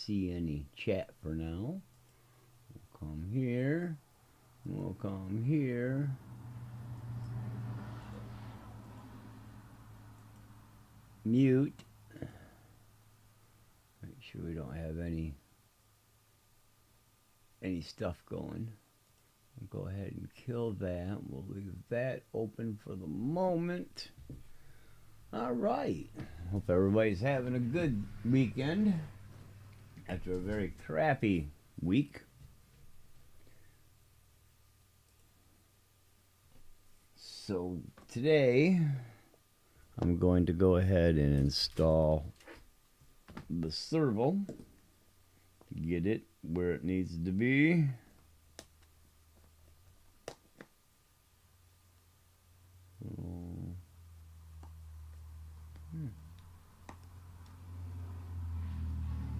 see any chat for now. We'll come here. We'll come here. Mute. Make sure we don't have any stuff going. We'll go ahead and kill that. We'll leave that open for the moment. All right. Hope everybody's having a good weekend after a very crappy week. So today I'm going to go ahead and install the servo to get it where it needs to be.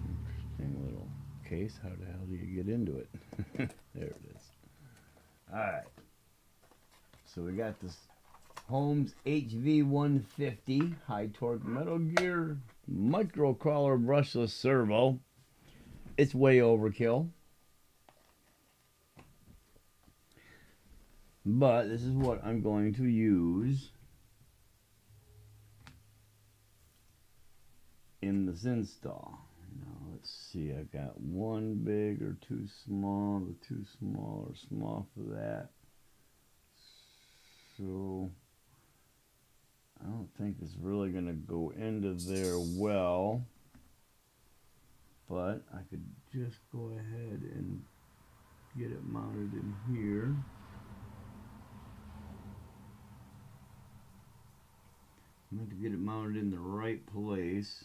Interesting little case. How the hell do you get into it? There it is. Alright. So we got this Holmes HV150 high torque metal gear micro crawler brushless servo. It's way overkill, but this is what I'm going to use in this install. Now let's see, I got one big or two small. The too small or small for that, so I don't think it's really going to go into there well, but I could just go ahead and get it mounted in here. I'm going to get it mounted in the right place.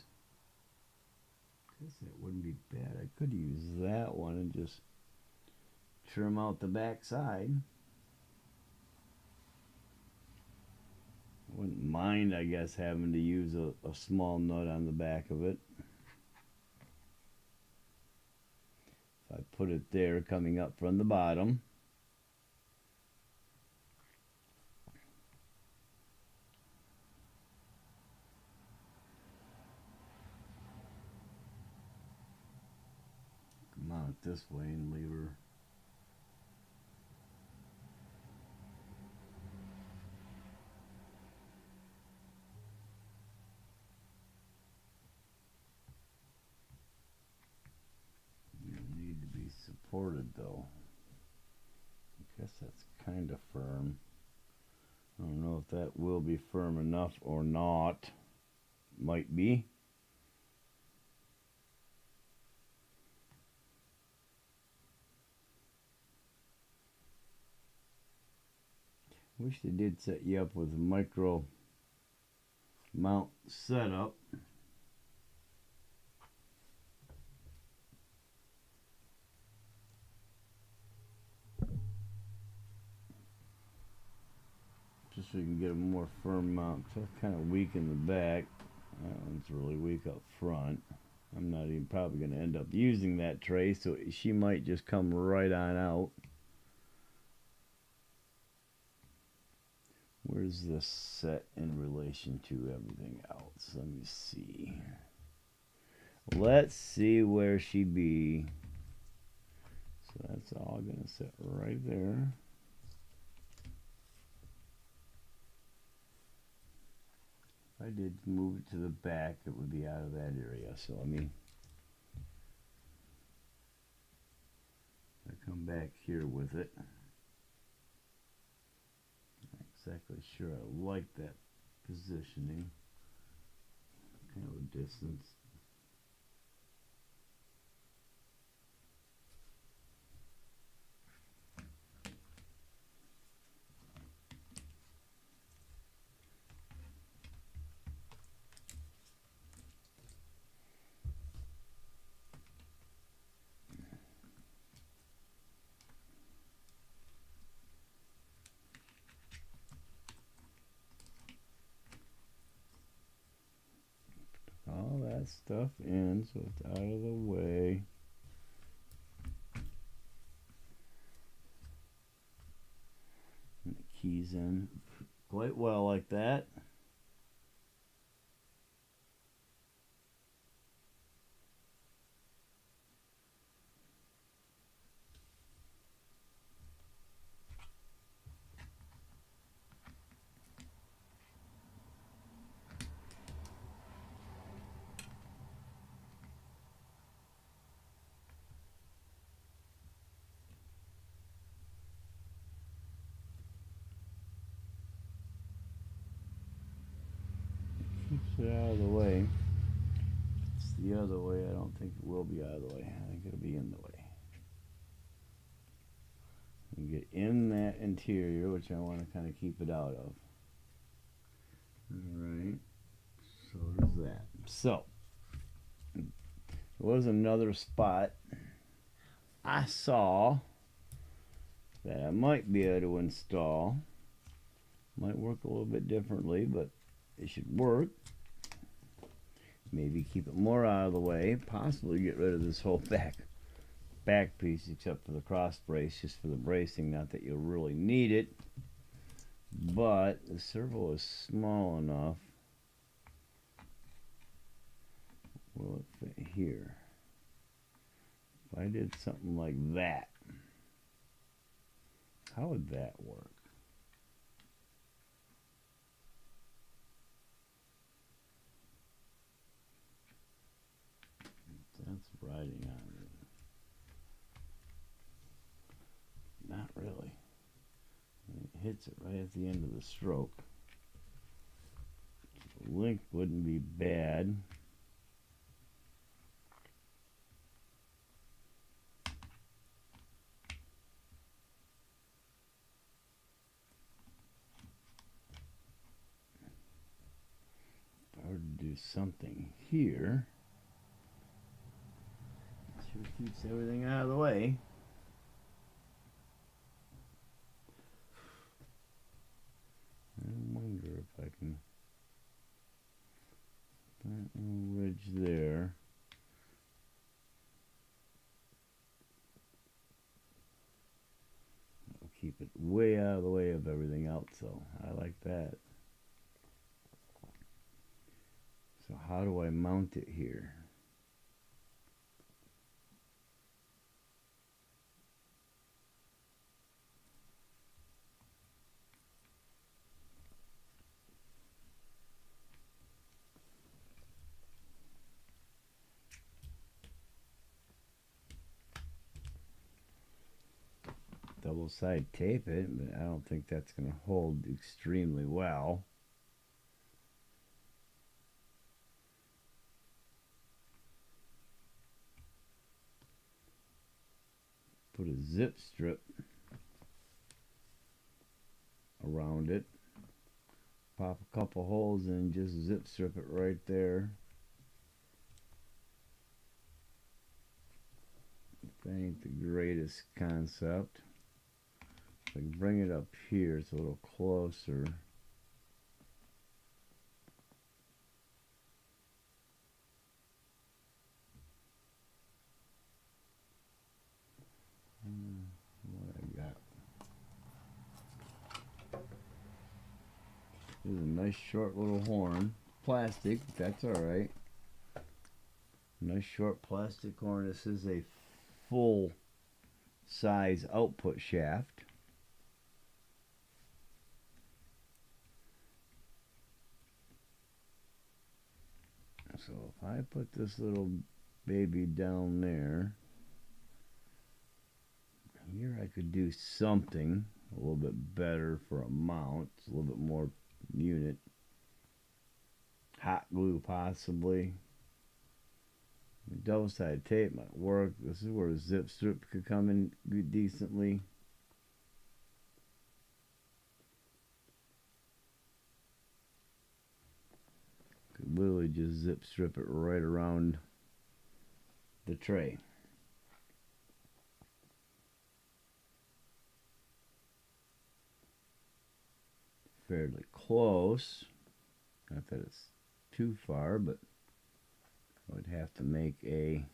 I guess that wouldn't be bad. I could use that one and just trim out the back side. Wouldn't mind, I guess, having to use a small nut on the back of it. If I put it there coming up from the bottom. Mount it this way and leave her. Supported though. I guess that's kind of firm. I don't know if that will be firm enough or not. Might be. Wish they did set you up with a micro mount setup. Just so you can get a more firm mount. So that's kind of weak in the back. That one's really weak up front. I'm not even probably going to end up using that tray, so she might just come right on out. Where's this set in relation to everything else? Let me see. Let's see where she be. So that's all going to sit right there. If I did move it to the back, it would be out of that area. So let me come back here with it. Not exactly sure I like that positioning. Kind of a distance. All that stuff in so it's out of the way. And the keys in quite well like that. it out of the way. If it's the other way, I don't think it will be out of the way. I think it'll be in the way. And get in that interior, which I want to kind of keep it out of. Alright, so there's that. So, there was another spot I saw that I might be able to install. Might work a little bit differently, but it should work. Maybe keep it more out of the way. Possibly get rid of this whole back piece except for the cross brace, just for the bracing. Not that you'll really need it, but the servo is small enough. Will it fit here? If I did something like that, how would that work? That's riding on it. Not really. It hits it right at the end of the stroke. The link wouldn't be bad. If I were to do something here, sure keeps everything out of the way. I wonder if I can that little ridge there. I'll keep it way out of the way of everything else, so I like that. So how do I mount it here? Double side tape it, but I don't think that's going to hold extremely well. Put a zip strip around it. Pop a couple holes in, just zip strip it right there. That ain't the greatest concept. If I can bring it up here, it's a little closer. What I got? This is a nice short little horn. Plastic, that's alright. Nice short plastic horn. This is a full size output shaft. So if I put this little baby down there, here I could do something a little bit better for a mount. It's a little bit more unit. Hot glue possibly. Double-sided tape might work. This is where a zip strip could come in decently. Could literally just zip strip it right around the tray. Fairly close. Not that it's too far, but I would have to make a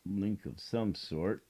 link of some sort.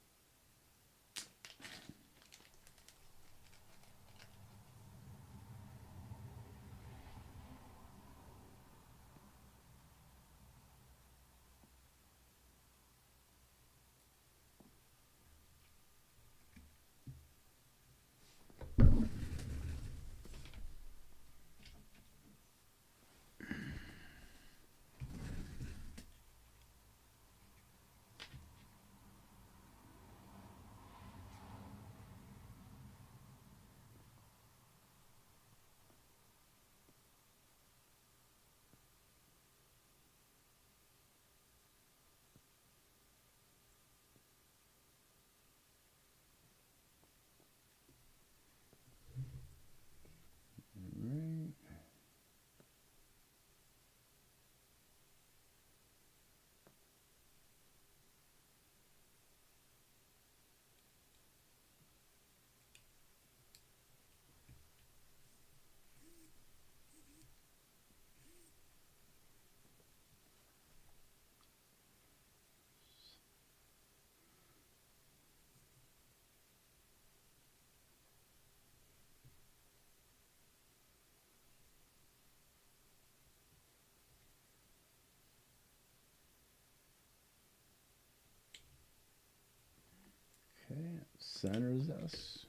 That centers us.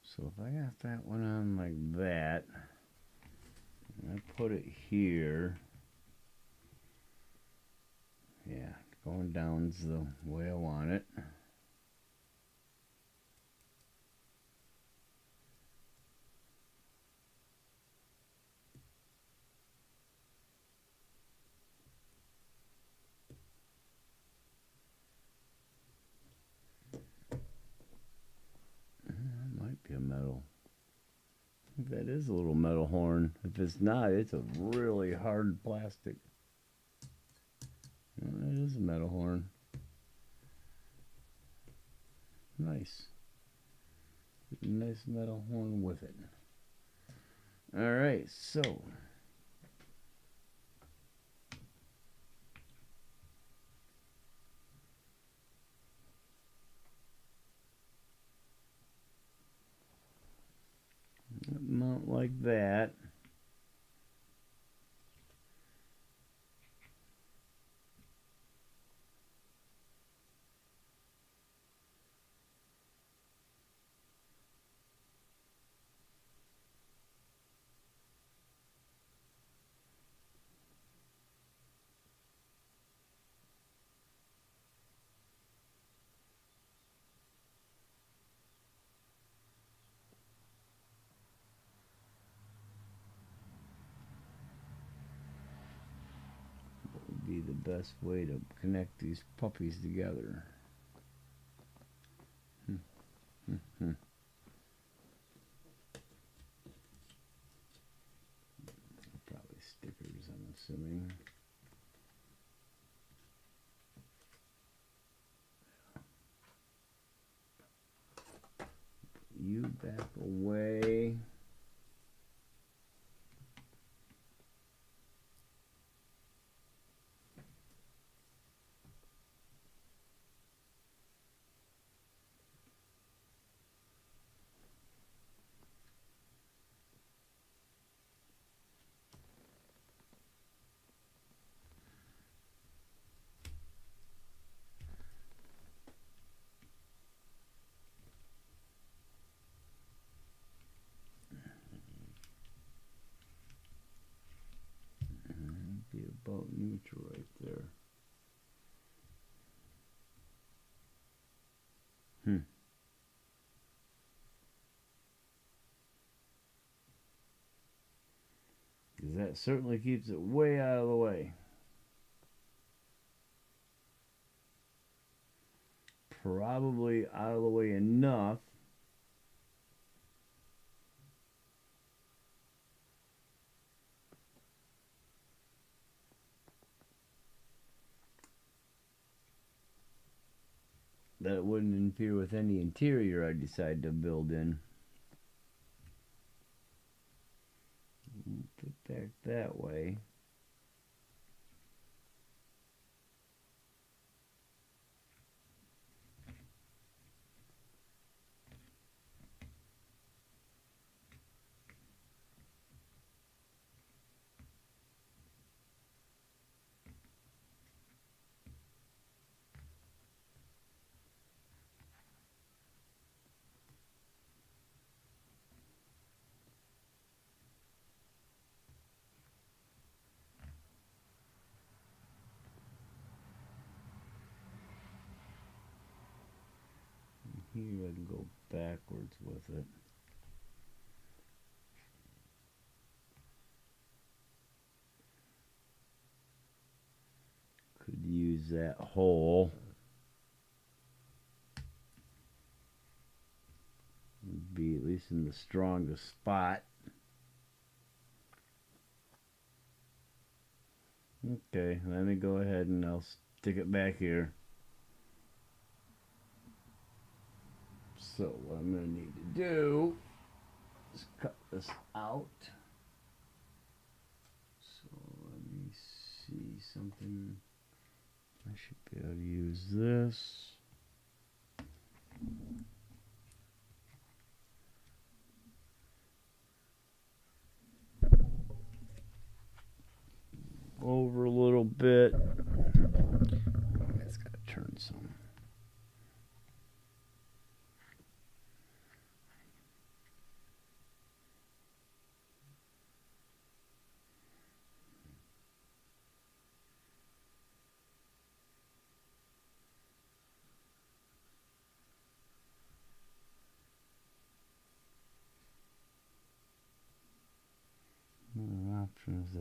So if I got that one on like that, and I put it here, yeah, going down's the way I want it. Might be a metal. That is a little metal horn. If it's not, it's a really hard plastic. It is a metal horn. Nice. Nice metal horn with it. Alright, so mount like that. Be the best way to connect these puppies together. Probably stickers, I'm assuming. You back away. Be about neutral right there. Because that certainly keeps it way out of the way. Probably out of the way enough that it wouldn't interfere with any interior I decide to build in. Put back that way. Here I can go backwards with it. Could use that hole. Be at least in the strongest spot. Okay, let me go ahead and I'll stick it back here. So what I'm going to need to do is cut this out. So let me see something. I should be able to use this. Over a little bit. It's got to turn some.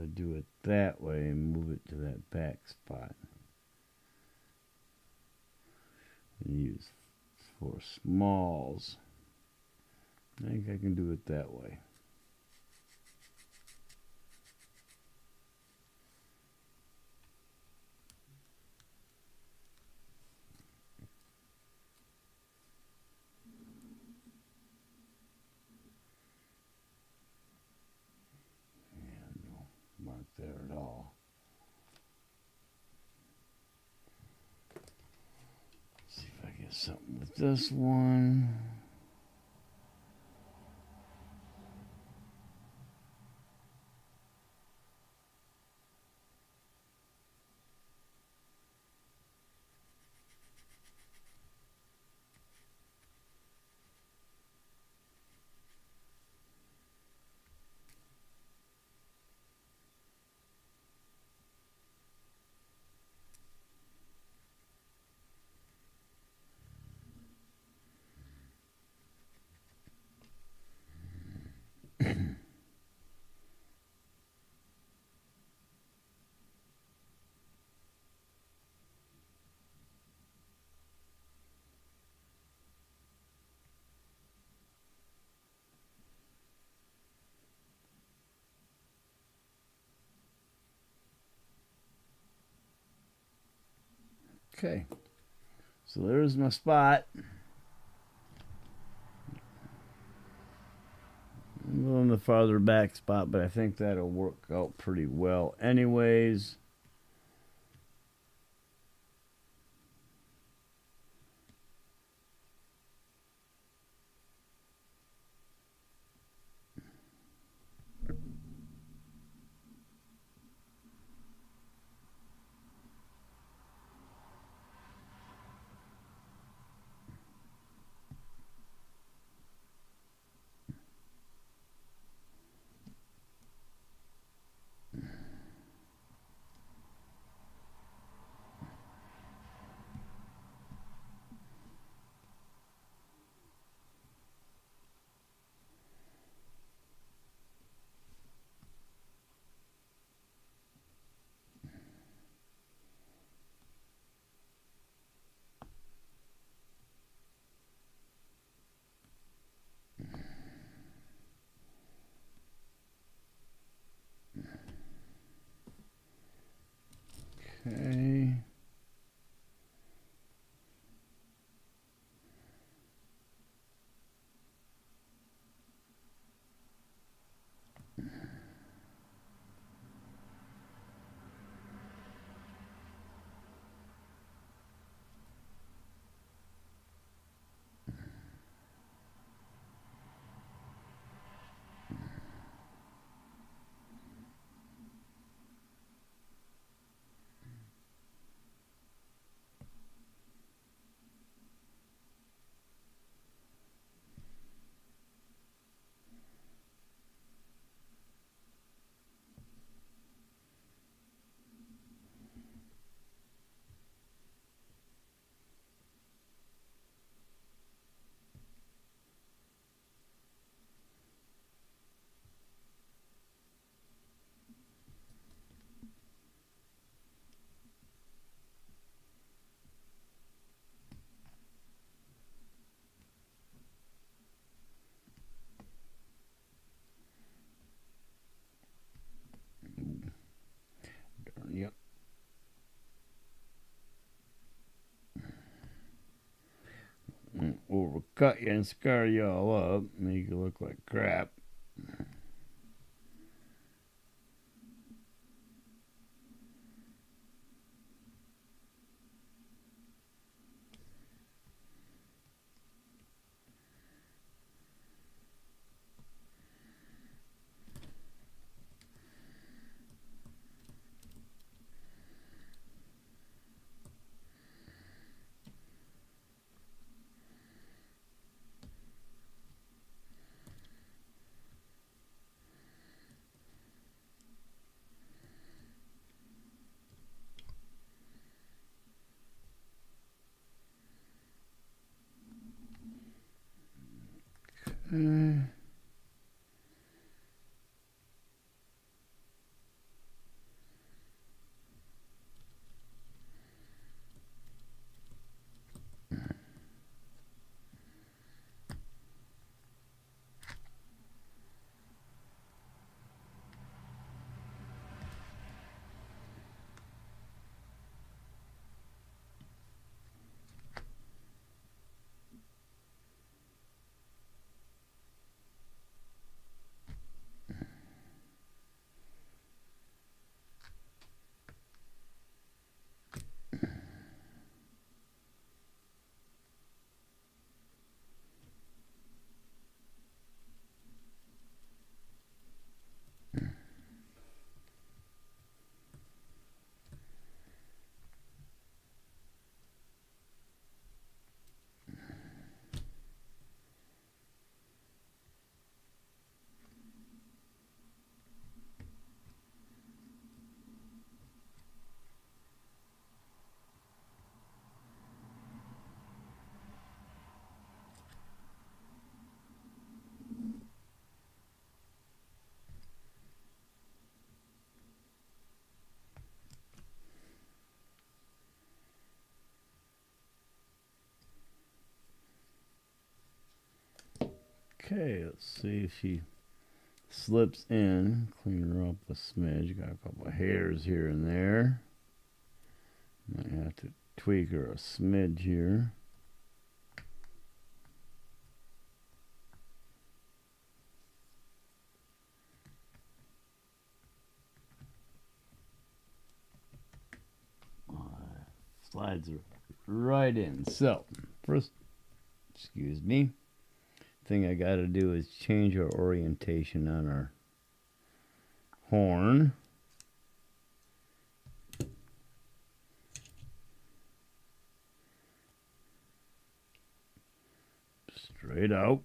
I do it that way and move it to that back spot. And use for smalls. I think I can do it that way. Yeah, no mark there at all. Let's see if I get something with this one. Okay, so there's my spot. I'm going the farther back spot, but I think that'll work out pretty well anyways. Okay. Yep. Overcut you and scar you all up, make you look like crap. Okay, let's see if she slips in. Clean her up a smidge. Got a couple of hairs here and there. Might have to tweak her a smidge here. Slides right in. So, first, excuse me, thing I got to do is change our orientation on our horn. Straight out.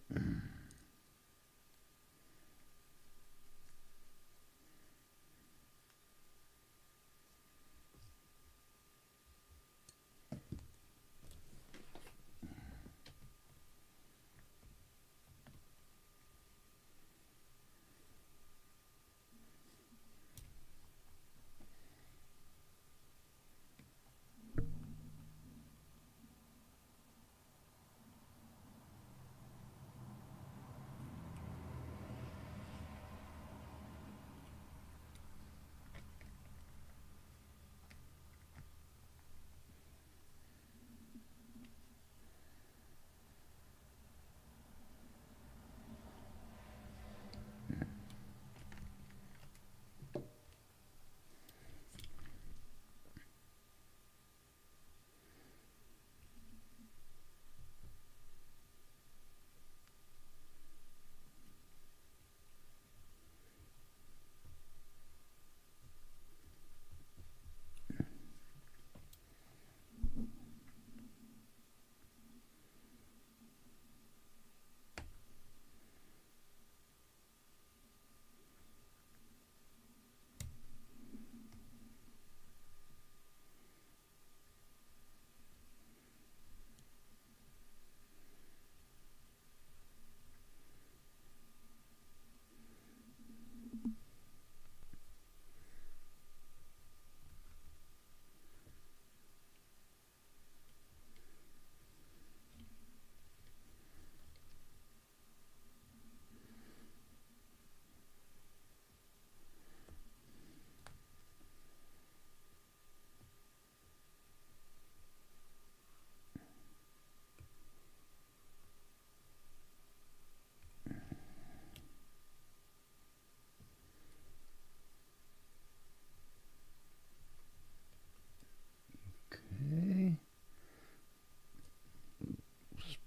Okay.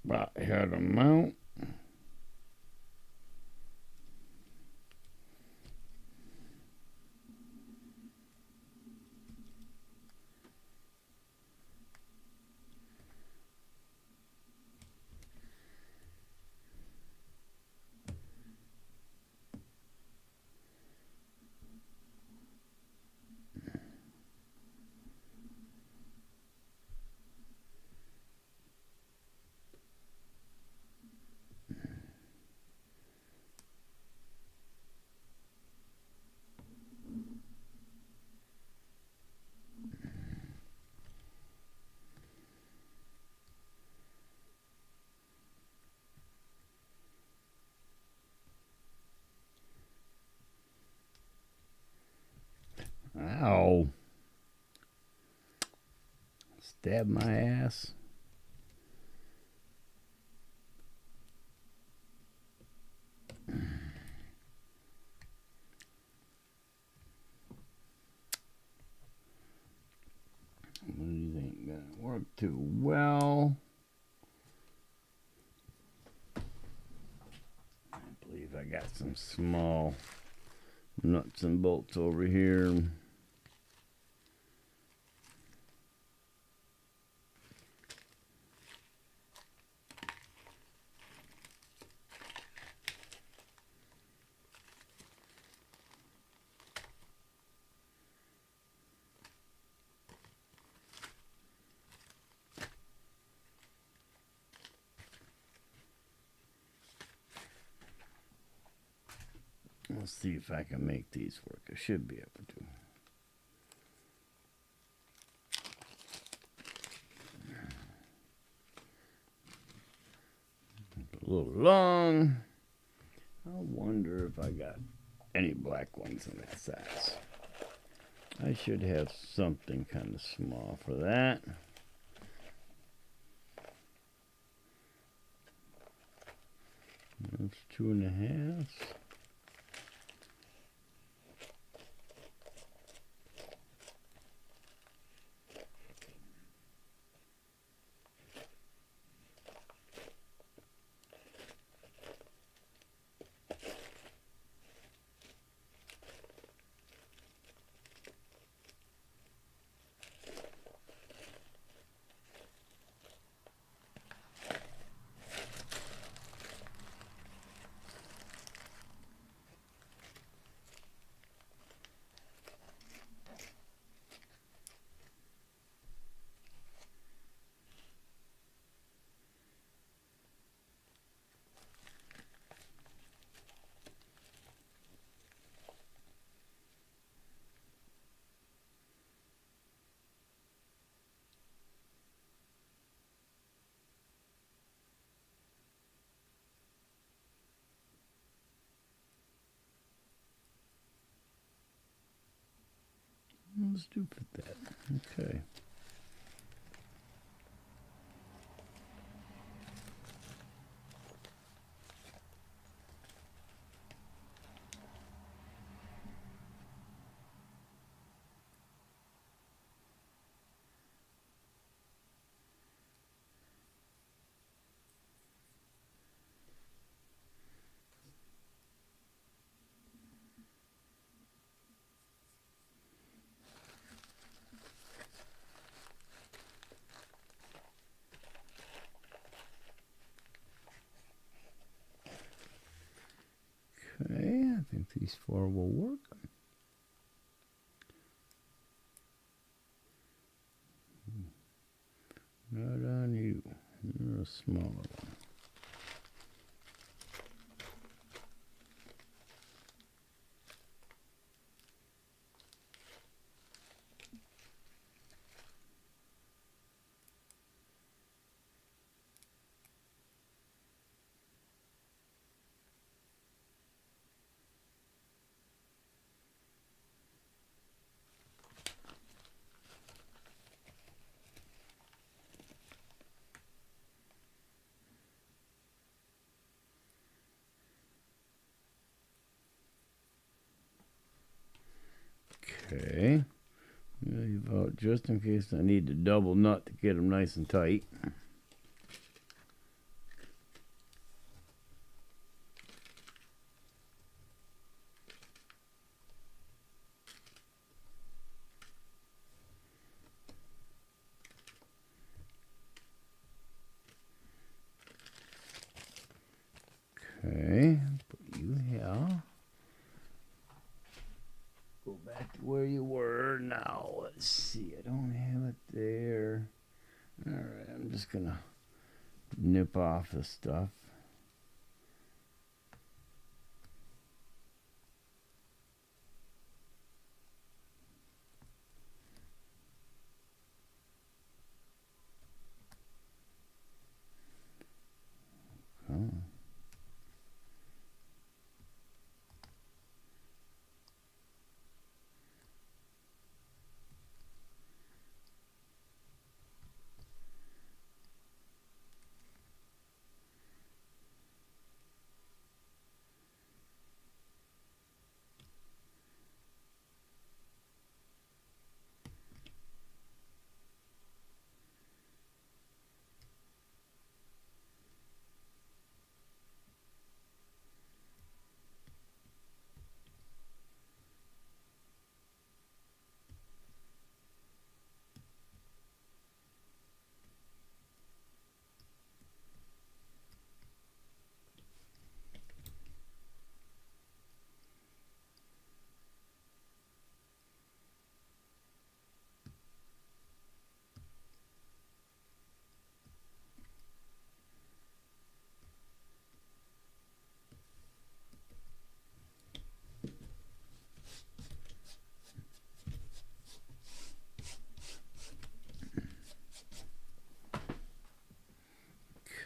Spot here to mount. Ow. Stab my ass. These ain't gonna work too well. I believe I got some small nuts and bolts over here. Let's see if I can make these work. I should be able to. A little long. wonder if I got any black ones in that size. I should have something kind of small for that. That's 2.5. Let's do fit that. Okay. Okay, I think these 4 will work. Not on you. You're a smaller one. Okay, leave out just in case I need to double nut to get them nice and tight. Okay, put you here. Go back to where you were now. Let's see, I don't have it there. Alright, I'm just gonna nip off the stuff. Oh.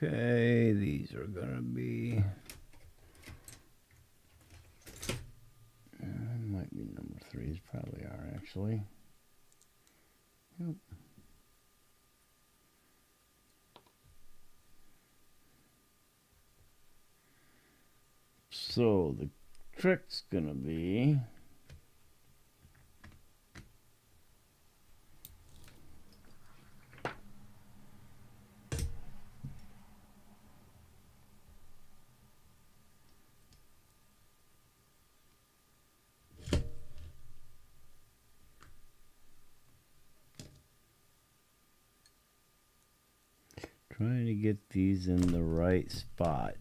Okay, these are gonna be threes probably are actually. Yep. So the trick's gonna be trying to get these in the right spot.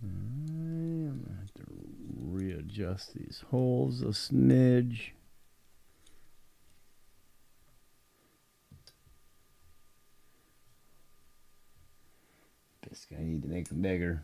I'm gonna have to readjust these holes a smidge. Basically, I need to make them bigger.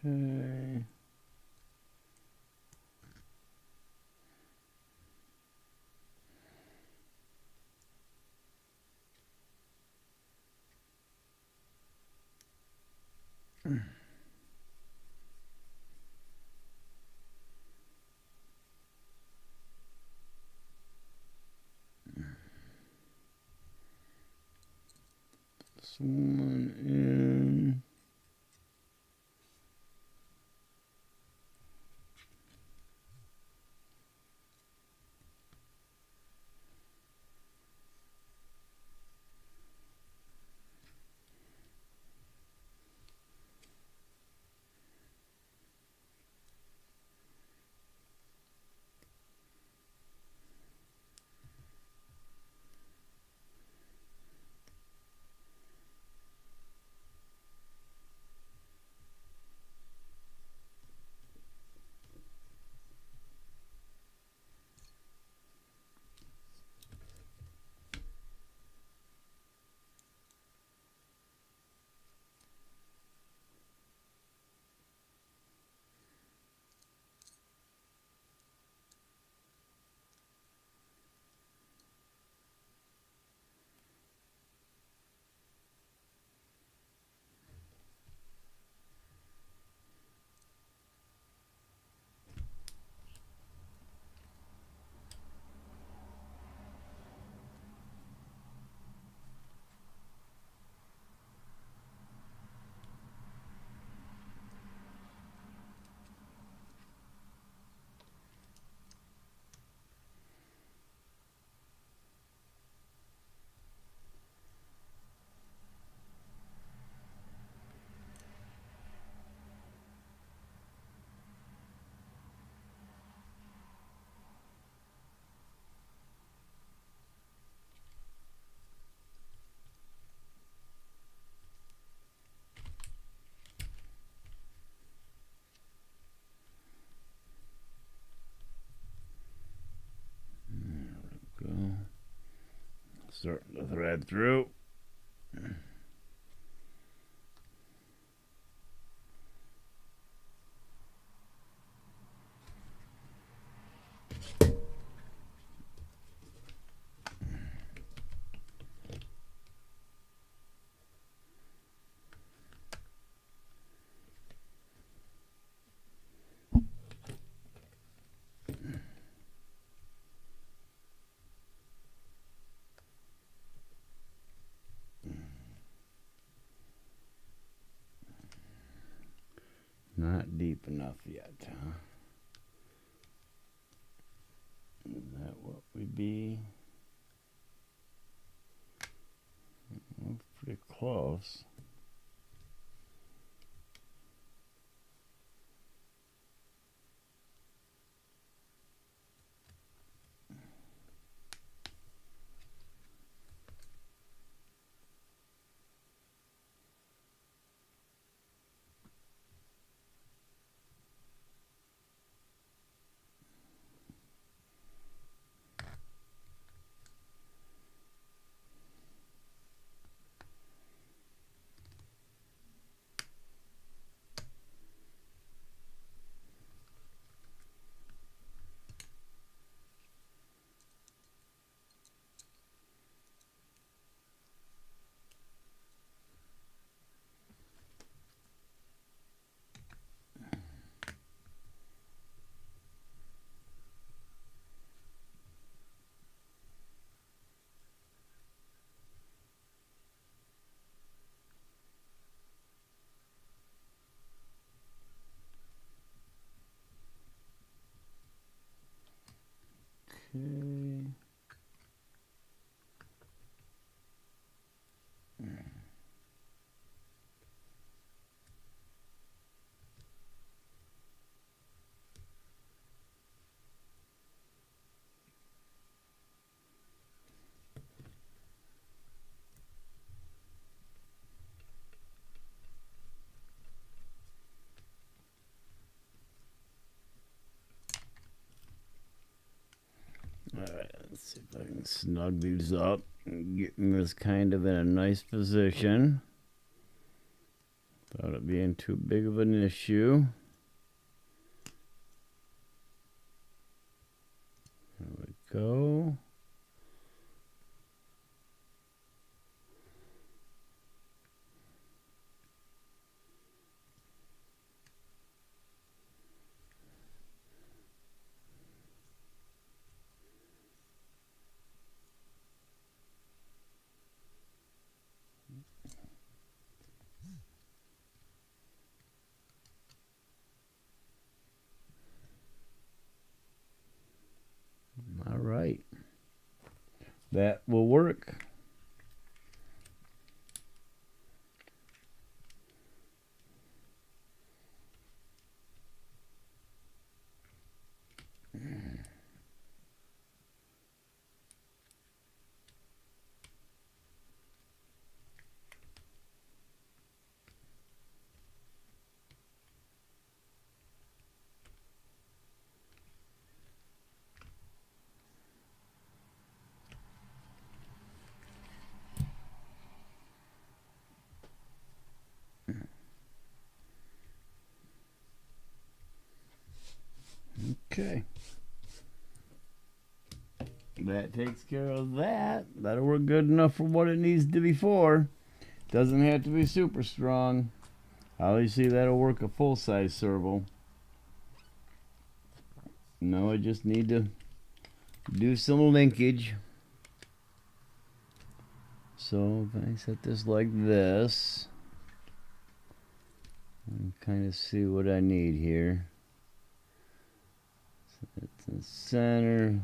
Okay. this one in. Starting to thread through. Not deep enough yet, huh? Is that what we'd be? Well, pretty close. Okay. Alright, let's see if I can snug these up and get this kind of in a nice position without it being too big of an issue. There we go. that will work. Okay. That takes care of that. That'll work good enough for what it needs to be for. Doesn't have to be super strong. Obviously that'll work a full-size servo. No, I just need to do some linkage. So if I set this like this, and kind of see what I need here. So it's in the center.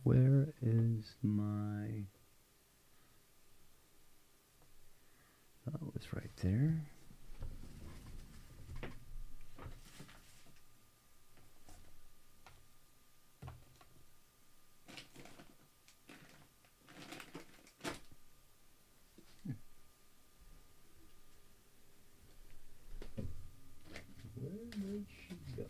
Where is my... Oh, it's right there. Where did she go?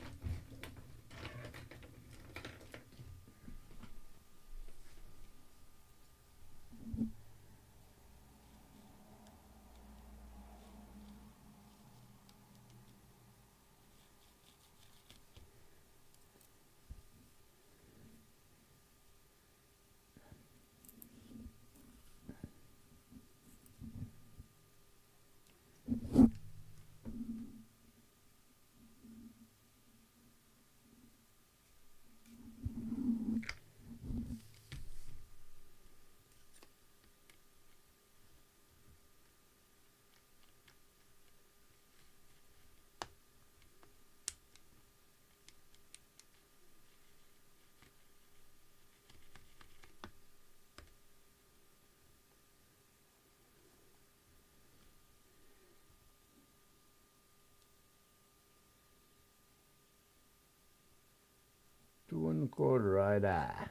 Two and a quarter eye to eye.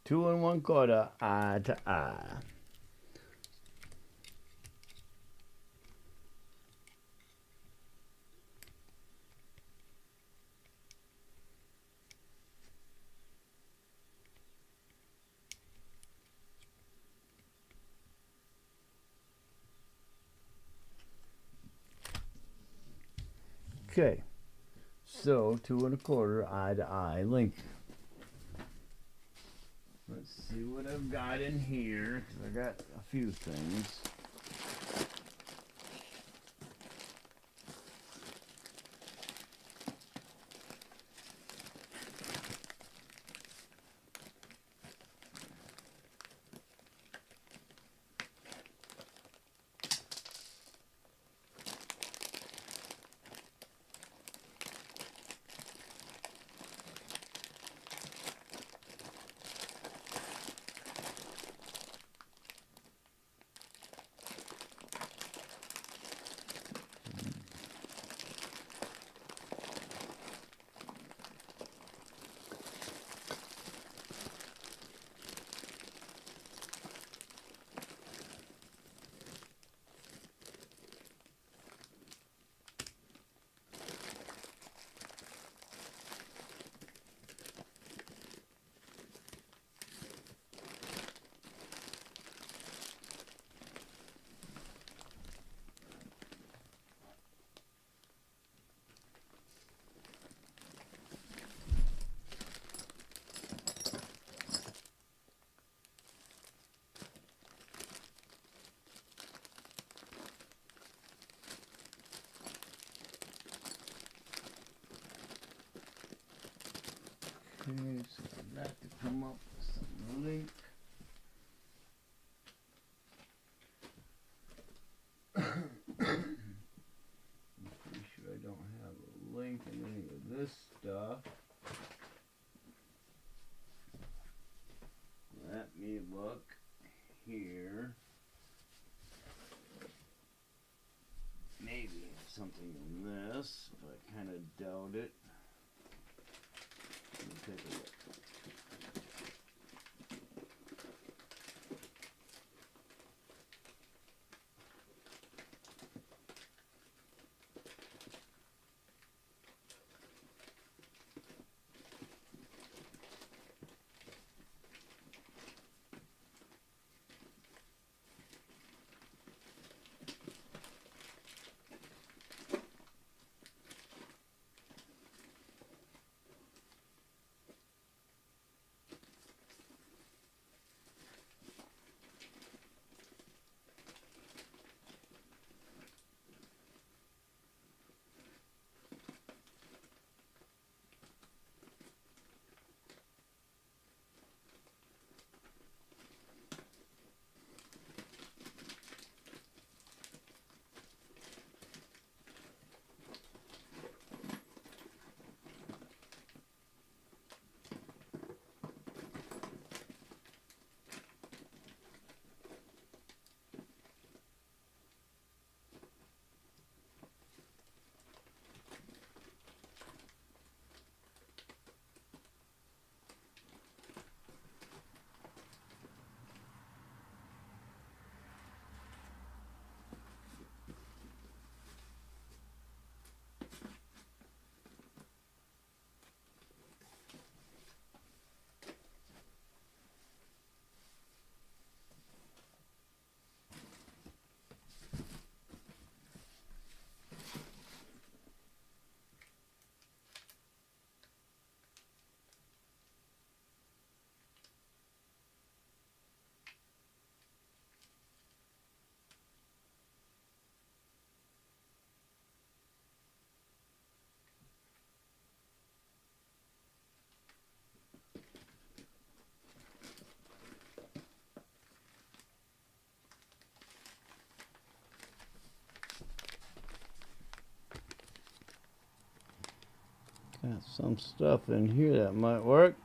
2 1/4 eye to eye. Okay, so 2 1/4 eye to eye link. Let's see what I've got in here, because I got a few things. Okay, so that to come up with some link. I'm pretty sure I don't have a link in any of this stuff. Let me look here. Maybe something in this, but I kind of doubt it. Let me take a look. Got some stuff in here that might work.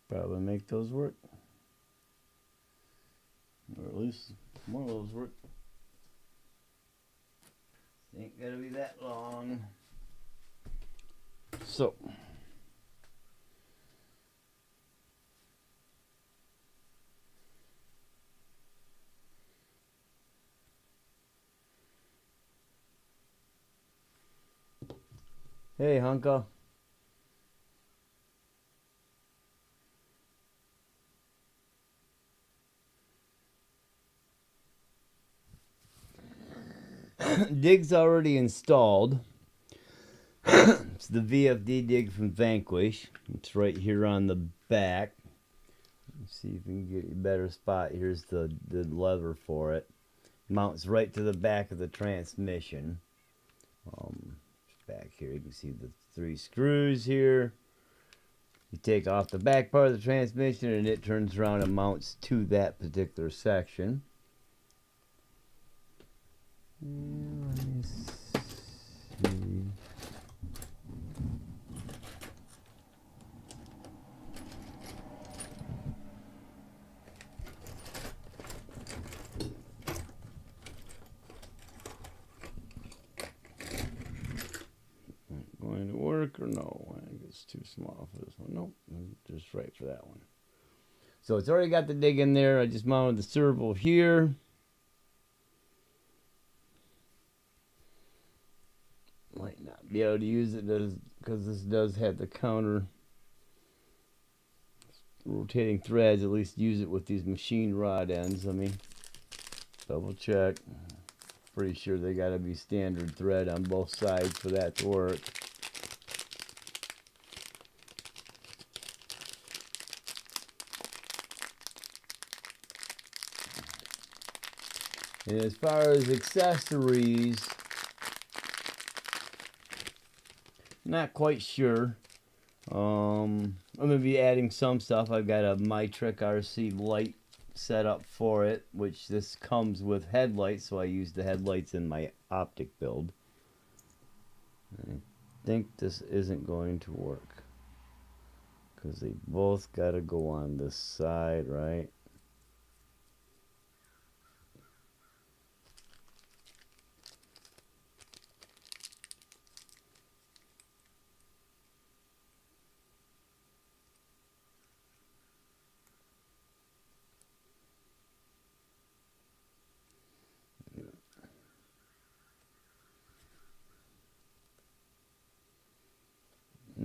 Probably make those work, or at least one of those work. Ain't gotta be that long. So Hey, Hunka. Dig's already installed. It's the VFD Dig from Vanquish. It's right here on the back. Let's see if we can get a better spot. Here's the lever for it. Mounts right to the back of the transmission. Back here you can see the 3 screws here. You take off the back part of the transmission and it turns around and mounts to that particular section. Let me see. Going to work or no? I think it's too small for this one. Nope, just right for that one. So it's already got the dig in there. I just mounted the servo here. Might not be able to use it because this does have the counter rotating threads. At least use it with these machine rod ends. Let me double check. Pretty sure they got to be standard thread on both sides for that to work. And as far as accessories, not quite sure. I'm going to be adding some stuff. I've got a My Trick RC light set up for it, which this comes with headlights, so I use the headlights in my optic build. I think this isn't going to work because they both got to go on this side, right?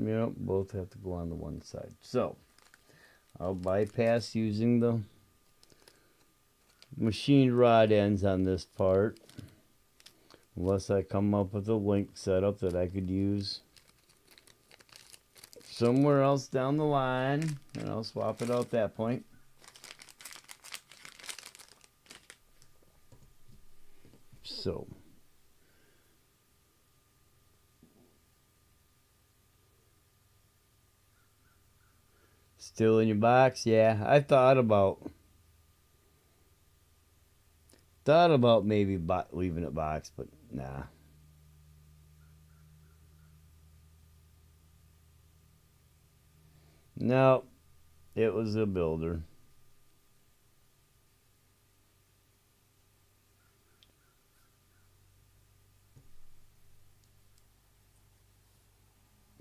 Yep, both have to go on the one side. So I'll bypass using the machine rod ends on this part, unless I come up with a link setup that I could use somewhere else down the line, and I'll swap it out at that point. So still in your box? Yeah, I thought about maybe leaving it box, but nah. No, it was a builder.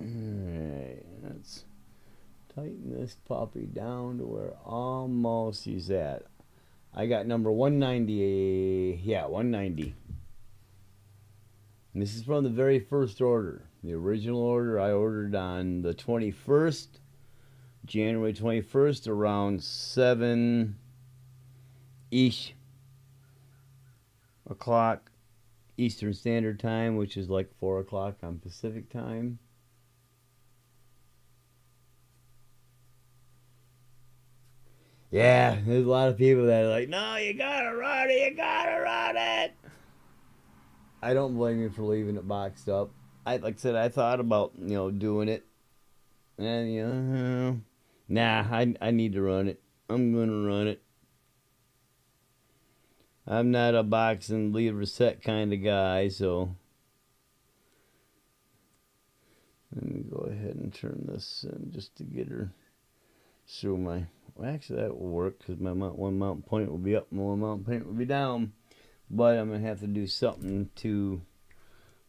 Alright, let's tighten this puppy down to where almost he's at. I got number 190. Yeah, 190. And this is from the very first order. The original order I ordered on the 21st, January 21st, around 7-ish o'clock Eastern Standard Time, which is like 4 o'clock on Pacific Time. Yeah, there's a lot of people that are like, no, you gotta run it, you gotta run it. I don't blame you for leaving it boxed up. Like I said, I thought about, doing it. And, nah, I need to run it. I'm gonna run it. I'm not a box and leave reset kind of guy, so let me go ahead and turn this in just to get her through my. Well, actually, that will work because my one mount point will be up and one mount point will be down. But I'm gonna have to do something to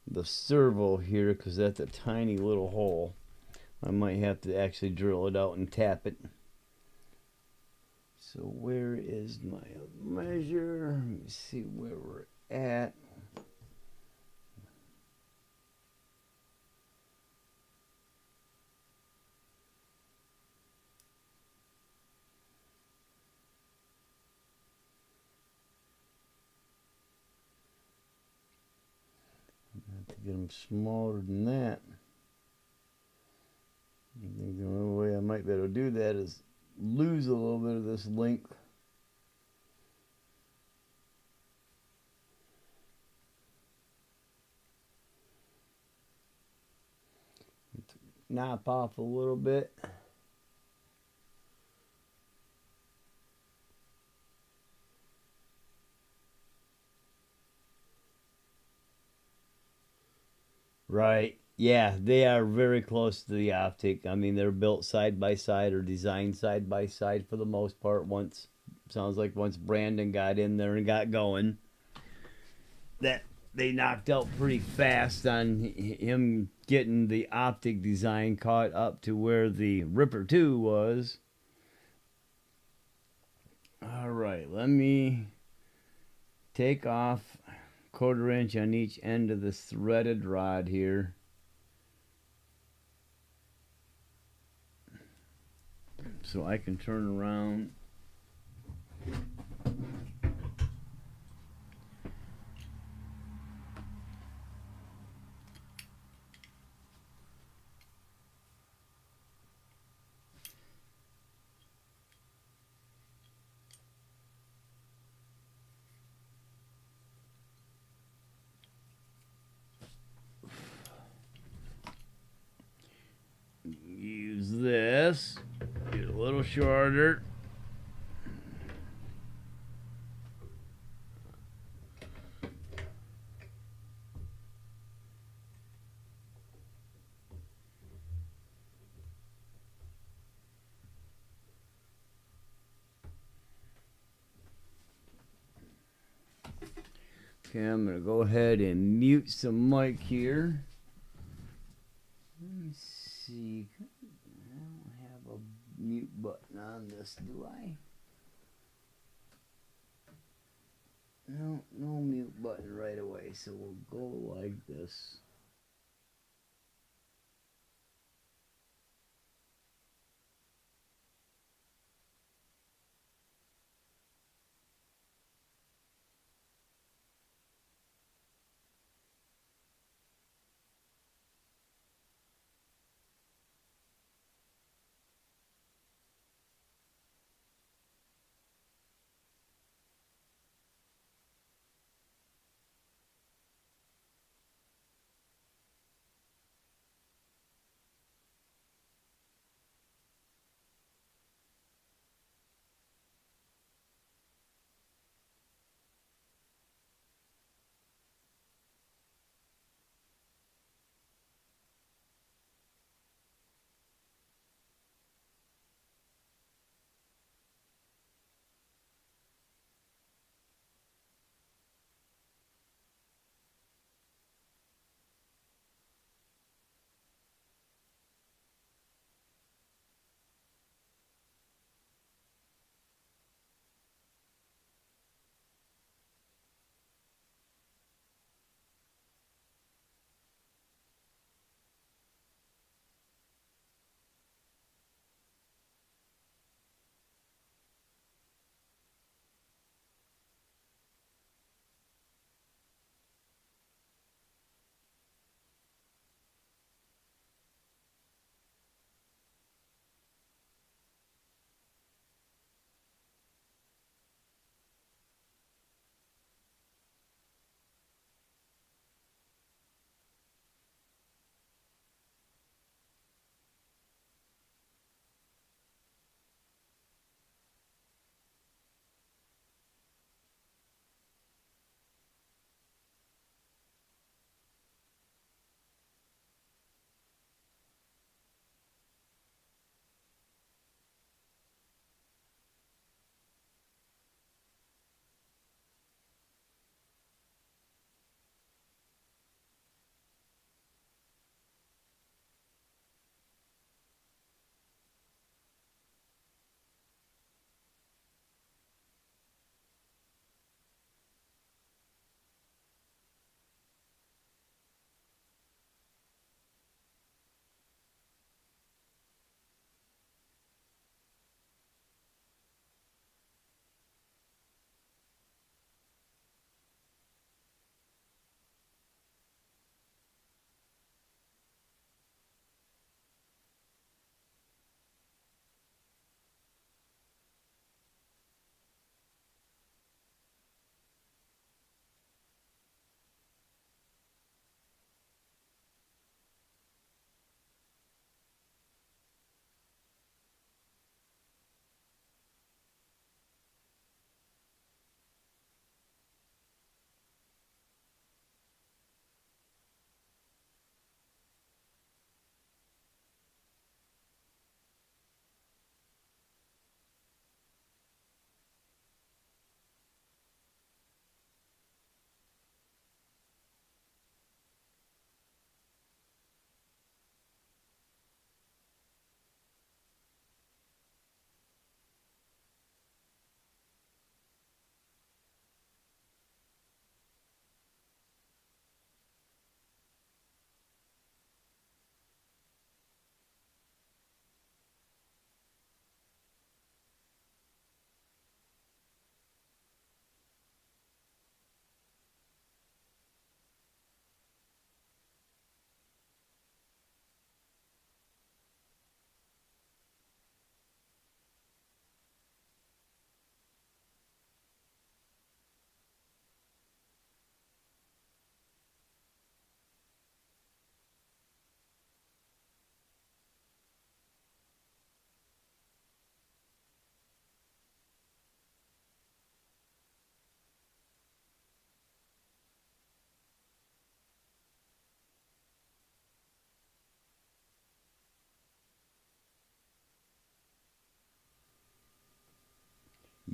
the servo here because that's a tiny little hole. I might have to actually drill it out and tap it. So where is my measure? Let me see where we're at. get them smaller than that. I think the only way I might be able to do that is lose a little bit of this length. Knop off a little bit. Right. Yeah, they are very close to the optic. I mean, they're built side by side or designed side by side for the most part. Sounds like once Brandon got in there and got going, that they knocked out pretty fast on him getting the optic design caught up to where the Ripper 2 was. All right, let me take off 1/4 inch on each end of this threaded rod here. So I can turn around. Use this. Get a little shorter. Okay, I'm going to go ahead and mute some mic here. Let me see. I don't have a mute button on this, do I? No, no mute button right away, so we'll go like this.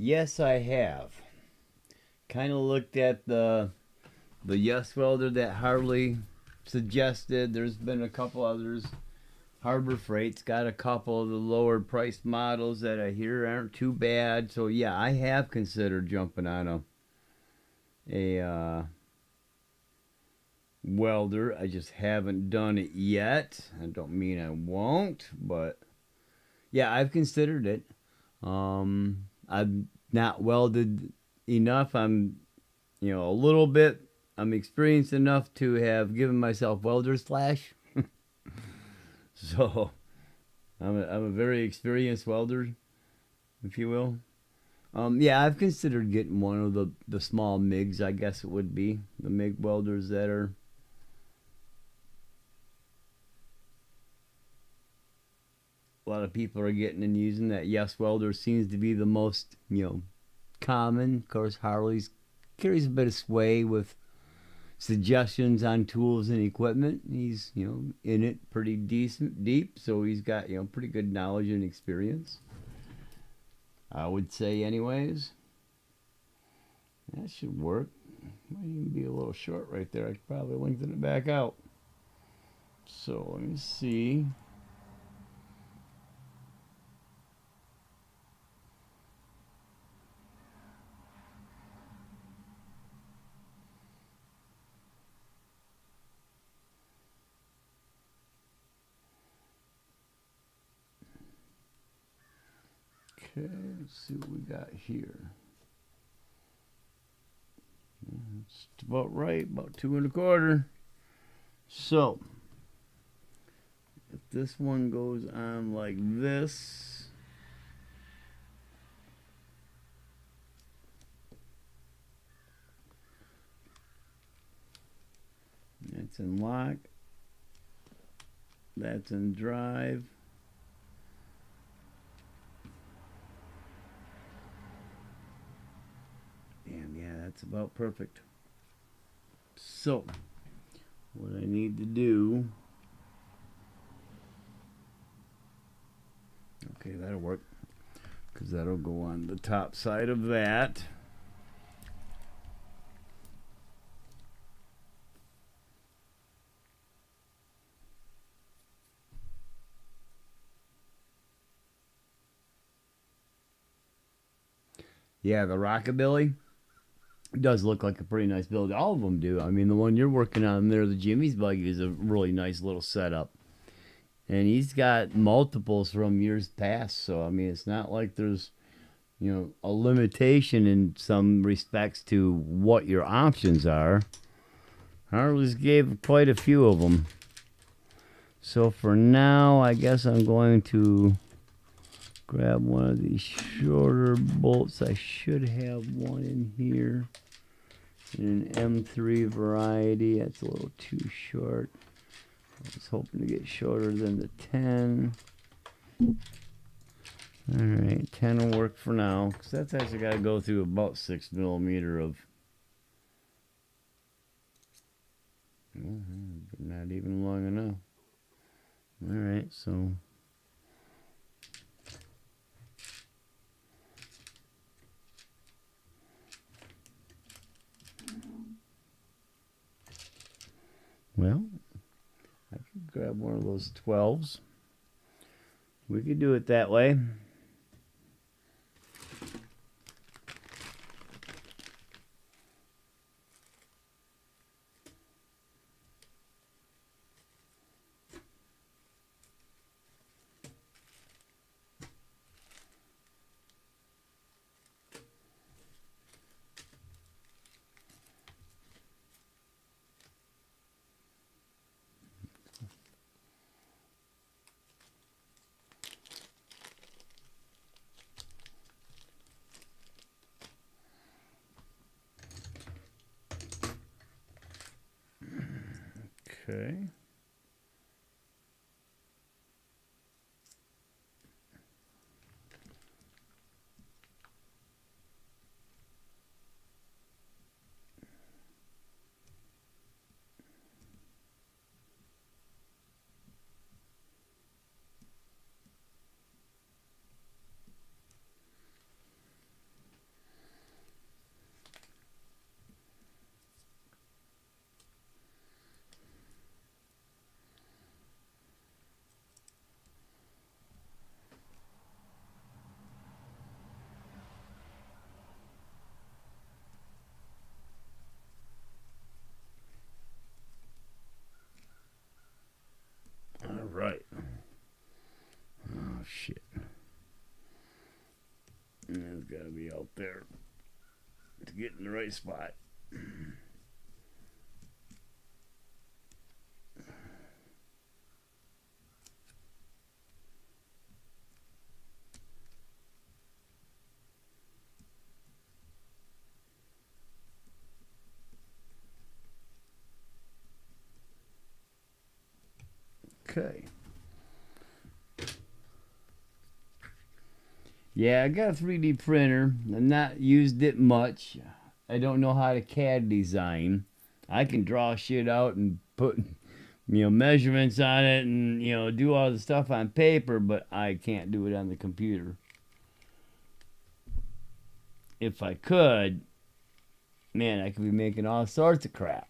Yes, I have. Kind of looked at the Yes welder that Harley suggested. There's been a couple others. Harbor Freight's got a couple of the lower priced models that I hear aren't too bad. So yeah, I have considered jumping on a welder. I just haven't done it yet. I don't mean I won't, but yeah, I've considered it. I've not welded enough. I'm, a little bit. I'm experienced enough to have given myself welder's flash. So I'm a very experienced welder, if you will. Yeah, I've considered getting one of the small MIGs, I guess it would be. The MIG welders that are a lot of people are getting and using. That Yes welder seems to be the most, common. Of course, Harley's carries a bit of sway with suggestions on tools and equipment. He's, in it pretty deep, so he's got, pretty good knowledge and experience, I would say anyways. That should work. Might even be a little short right there. I could probably lengthen it back out. So let me see. Okay, let's see what we got here. It's about right, about 2 1/4. So, if this one goes on like this, that's in lock, that's in drive. Damn, yeah, that's about perfect. So, what I need to do, okay, that'll work, because that'll go on the top side of that. Yeah, the Rockabilly does look like a pretty nice build. All of them do. I mean, the one you're working on there, the Jimmy's buggy, is a really nice little setup. And he's got multiples from years past. So, I mean, it's not like there's, a limitation in some respects to what your options are. Harley's gave quite a few of them. So, for now, I guess I'm going to grab one of these shorter bolts. I should have one in here. In an M3 variety. That's a little too short. I was hoping to get shorter than the 10. Alright, 10 will work for now, because that's actually got to go through about 6 millimeter of... not even long enough. Alright, so... well, I could grab one of those 12s. We could do it that way. Okay. there to get in the right spot. Okay. Yeah, I got a 3D printer. I've not used it much. I don't know how to CAD design. I can draw shit out and put, measurements on it and, do all the stuff on paper, but I can't do it on the computer. If I could, man, I could be making all sorts of crap,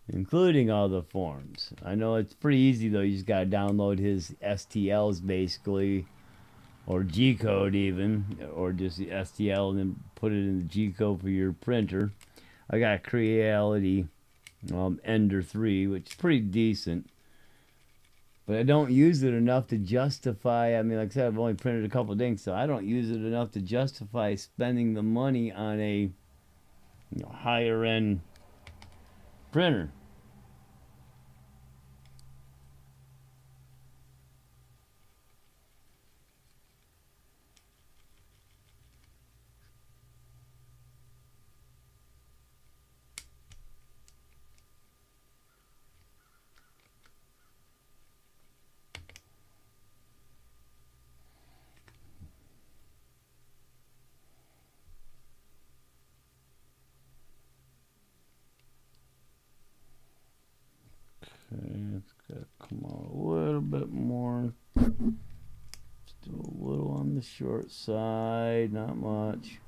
including all the forms. I know it's pretty easy, though. You just got to download his STLs, basically, or G-code even, or just the STL and then put it in the G-code for your printer. I got Creality Ender 3, which is pretty decent, but I don't use it enough to justify. I mean, like I said, I've only printed a couple of things, so I don't use it enough to justify spending the money on a higher end printer. Okay, it's got to come out a little bit more. Still a little on the short side, not much.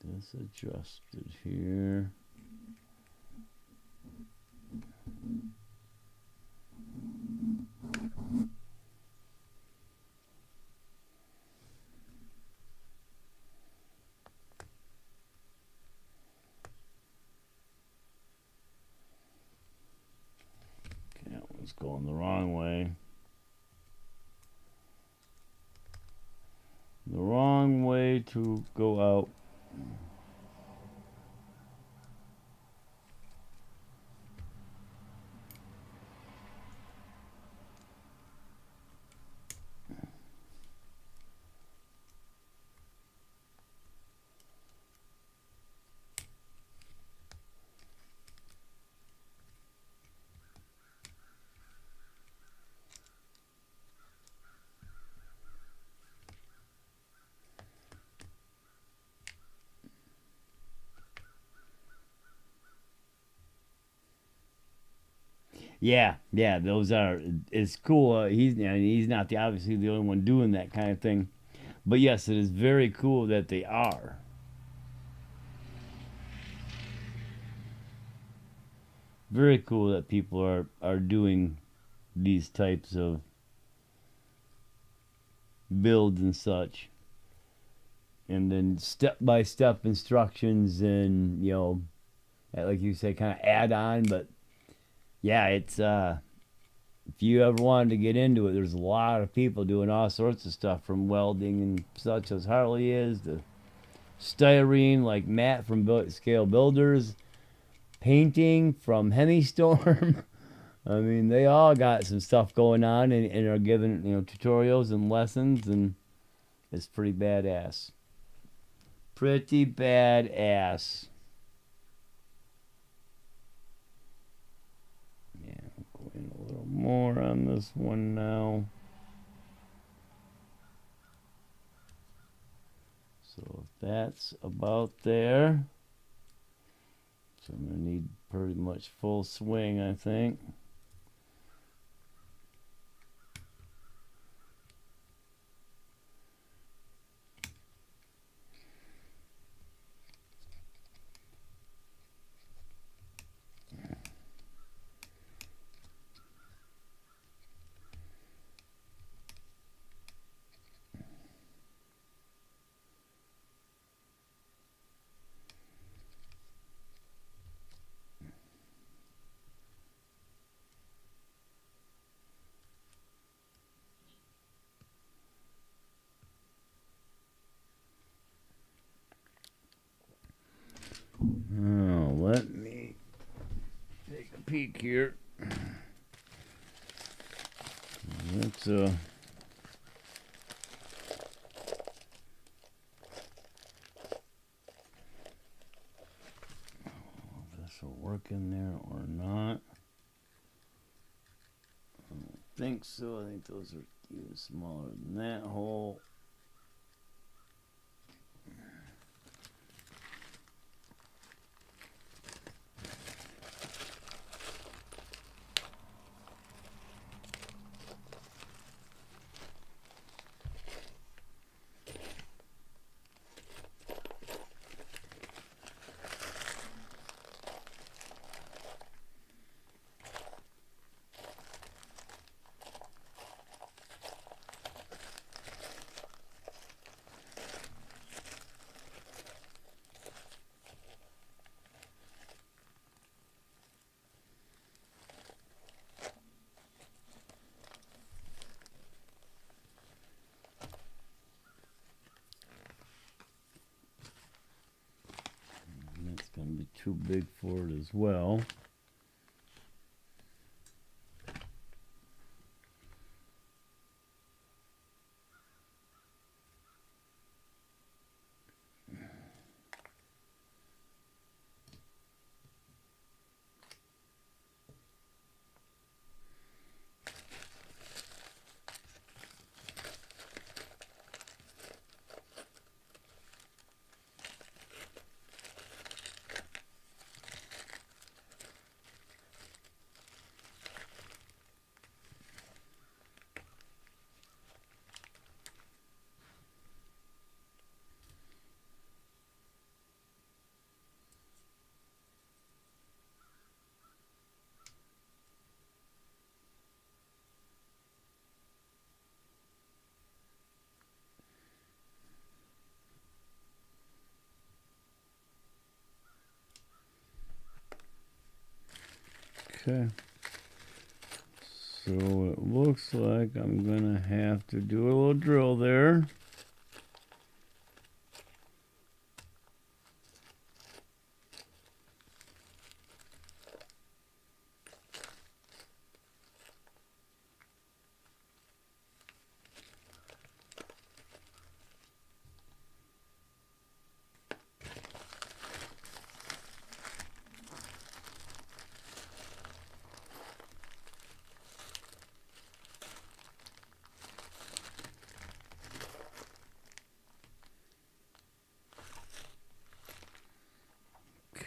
This adjusted here. Okay, that one's going the wrong way. The wrong way to go out. Yeah, those are. It's cool. He's not obviously the only one doing that kind of thing, but yes, it is very cool that they are. Very cool that people are doing these types of builds and such, and then step-by-step instructions and like you say, kind of add on, but. Yeah, it's if you ever wanted to get into it, there's a lot of people doing all sorts of stuff, from welding and such as Harley is, to styrene like Matt from Scale Builders, painting from Hemi-Storm. I mean, they all got some stuff going on and are giving tutorials and lessons, and it's pretty badass. Pretty badass. A little more on this one now. So that's about there. So I'm going to need pretty much full swing, I think. peek here. Let's if this will work in there or not. I don't think so. I think those are even smaller than that hole. That's going to be too big for it as well. Okay, so it looks like I'm gonna have to do a little drill there.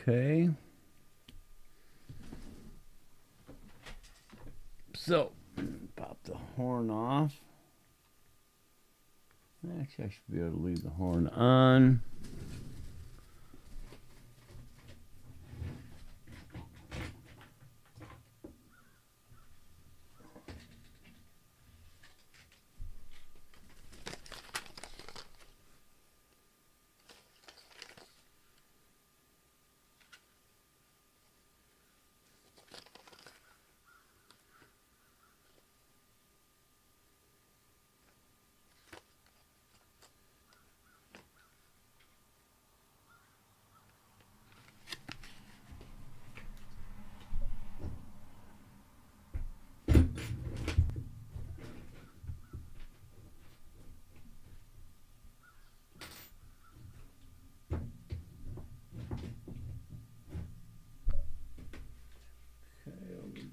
Okay, so pop the horn off. Actually, I should be able to leave the horn on.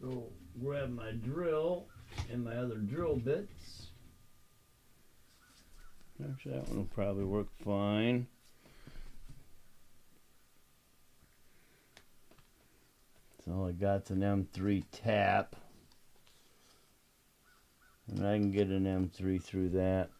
Go grab my drill and my other drill bits. Actually, that one will probably work fine. So all I got's an M3 tap, and I can get an M3 through that.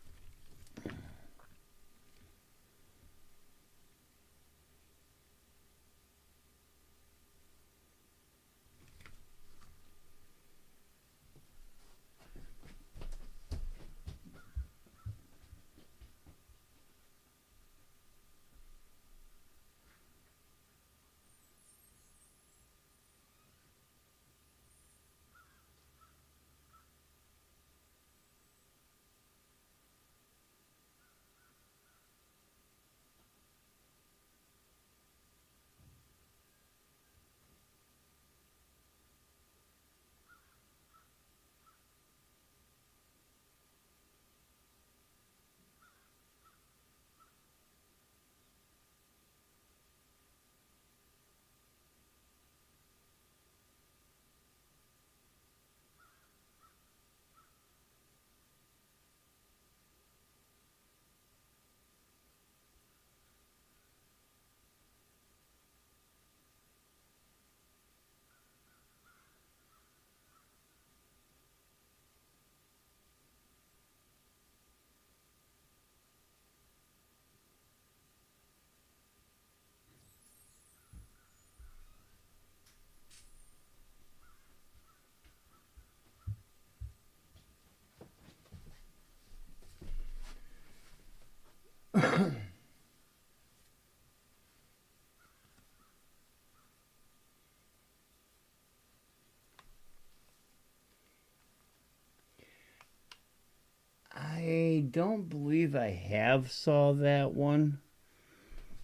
don't believe I have saw that one.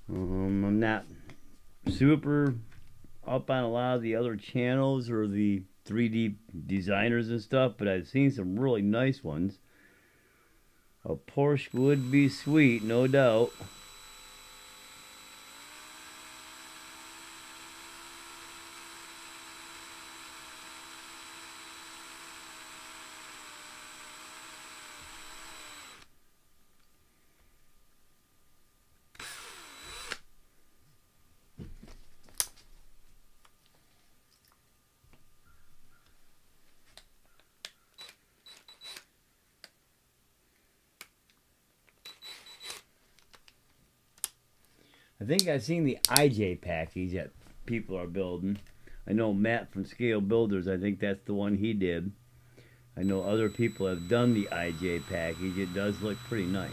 I'm not super up on a lot of the other channels or the 3D designers and stuff, but I've seen some really nice ones. A Porsche would be sweet, no doubt. I think I've seen the IJ package that people are building. I know Matt from Scale Builders, I think that's the one he did. I know other people have done the IJ package. It does look pretty nice.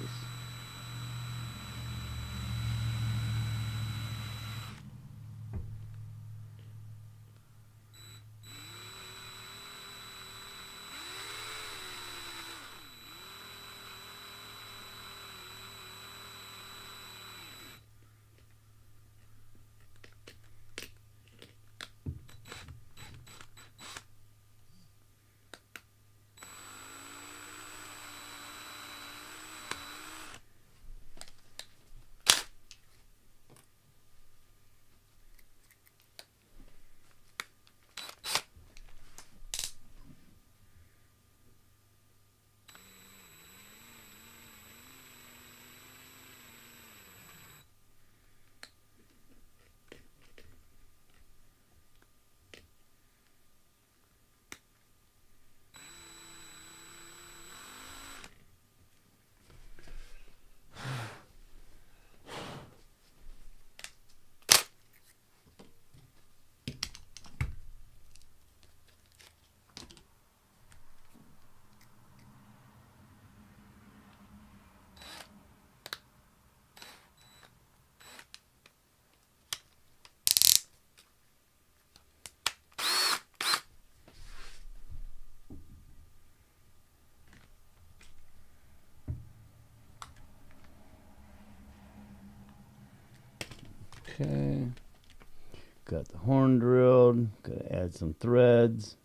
Okay, got the horn drilled, gotta add some threads.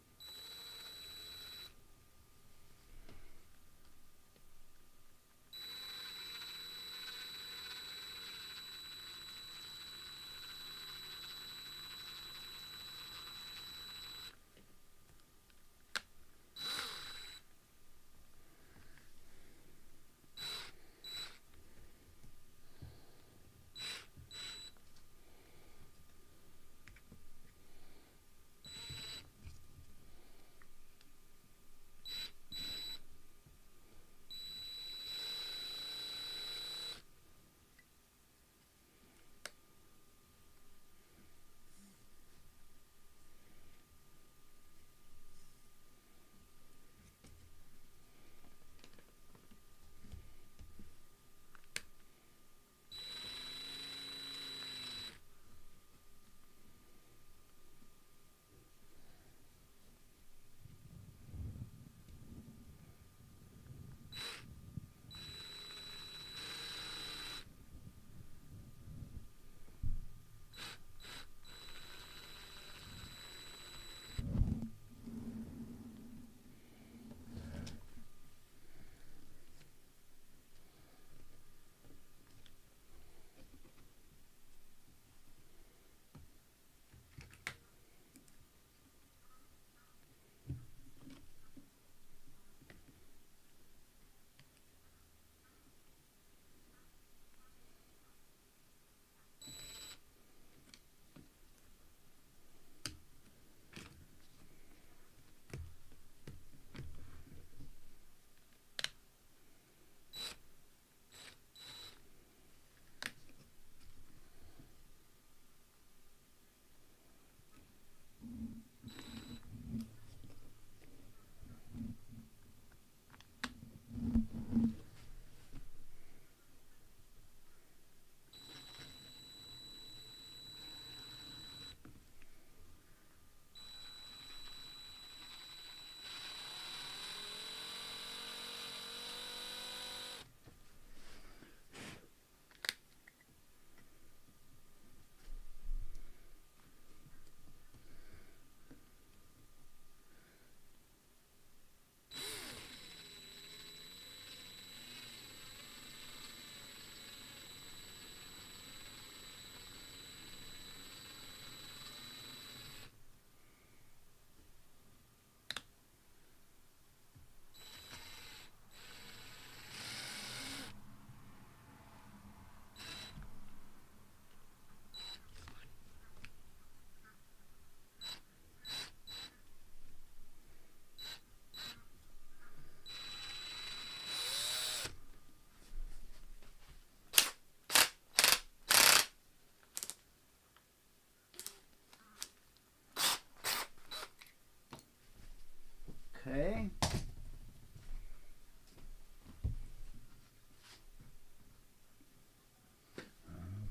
Okay.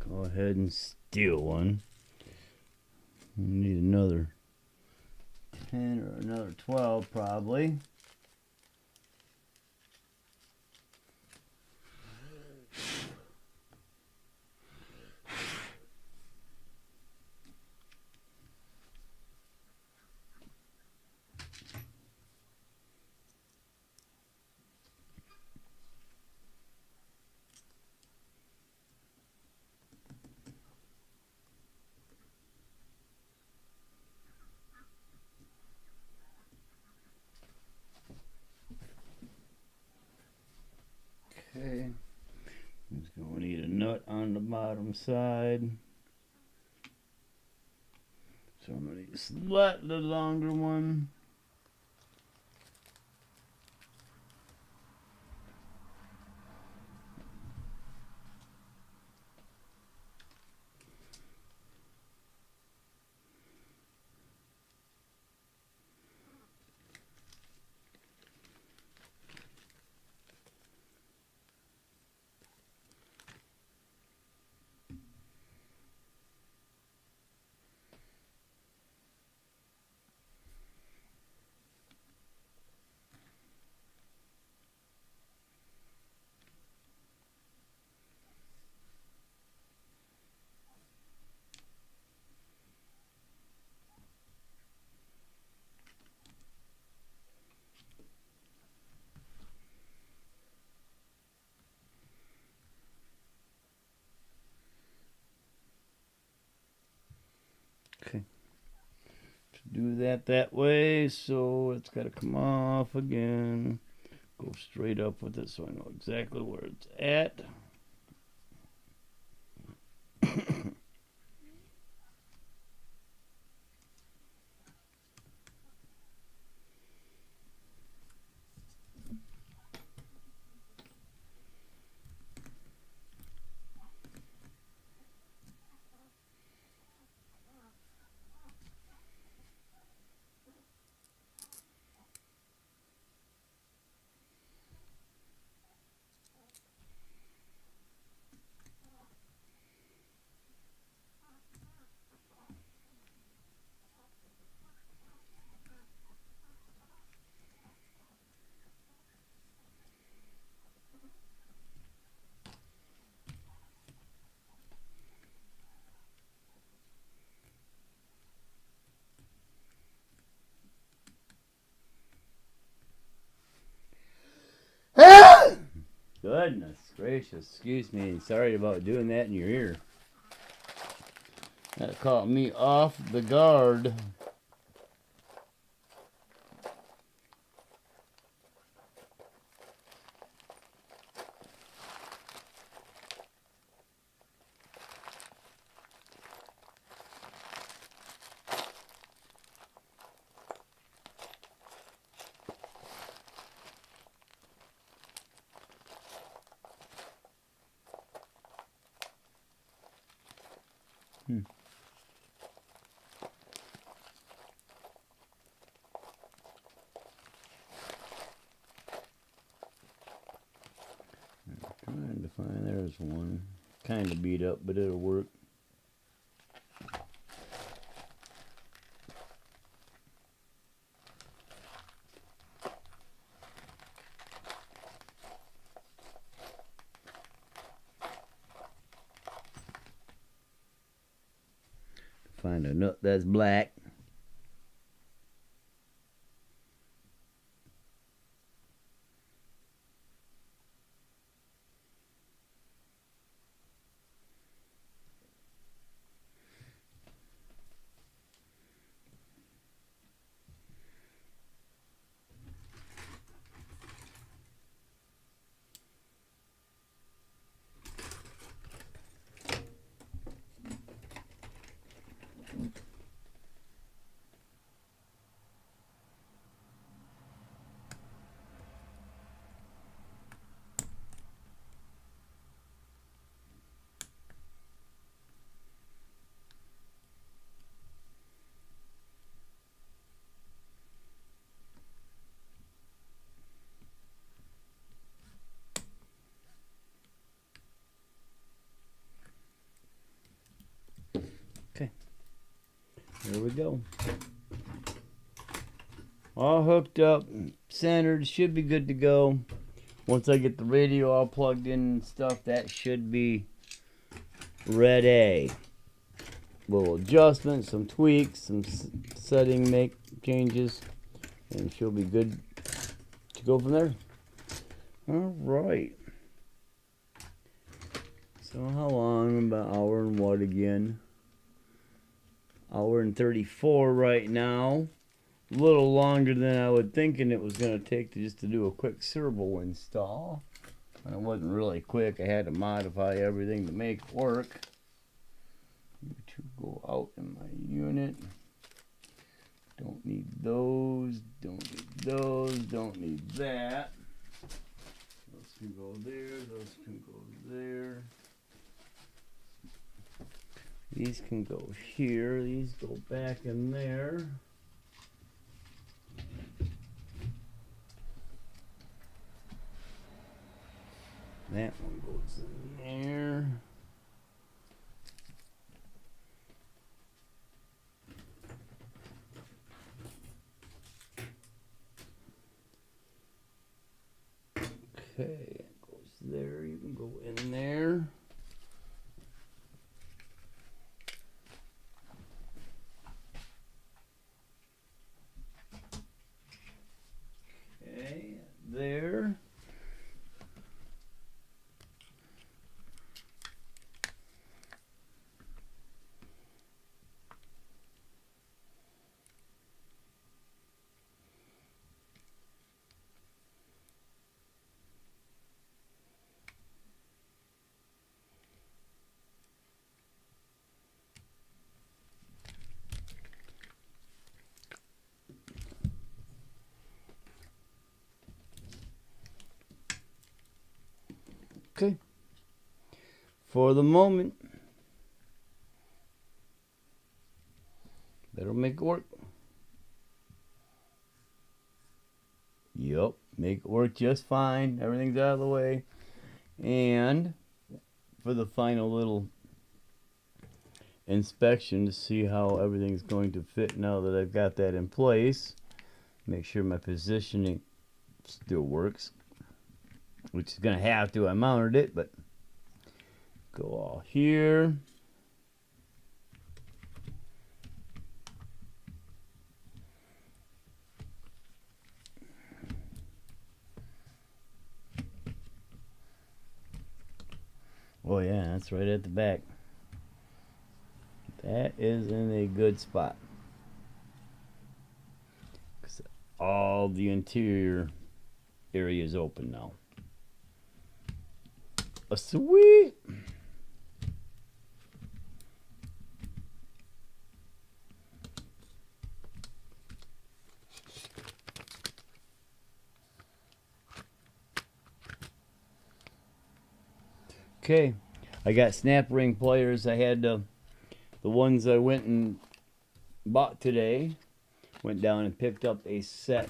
Go ahead and steal one. We need another 10 or another 12 probably. Okay, just going to need a nut on the bottom side. So I'm going to need a slightly longer one. Okay, to do that way, so it's got to come off again. Go straight up with it so I know exactly where it's at. Goodness gracious, excuse me, sorry about doing that in your ear. That caught me off the guard. Trying to find, there's one. Kind of beat up, but it'll work. Find a nut that's black. There we go. All hooked up, centered, should be good to go. Once I get the radio all plugged in and stuff, that should be ready. Little adjustments, some tweaks, some setting changes, and she'll be good to go from there. All right. So how long? About an hour and what again? Hour and 34 right now. A little longer than I was thinking it was going to take just to do a quick servo install. And it wasn't really quick. I had to modify everything to make it work. To go out in my unit. Don't need those. Don't need those. Don't need that. Those can go there. Those can go there. These can go here. These go back in there. That one goes in there. Okay, it goes there. You can go in there. Okay, there. Okay. For the moment, that'll make it work. Yup, make it work just fine. Everything's out of the way. And for the final little inspection to see how everything's going to fit now that I've got that in place, make sure my positioning still works. Which is going to have to. I mounted it, but go all here. Oh yeah, that's right at the back. That is in a good spot. 'Cause all the interior area is open now. Sweet. Okay, I got snap ring pliers. I had the ones I went and bought today. Went down and picked up a set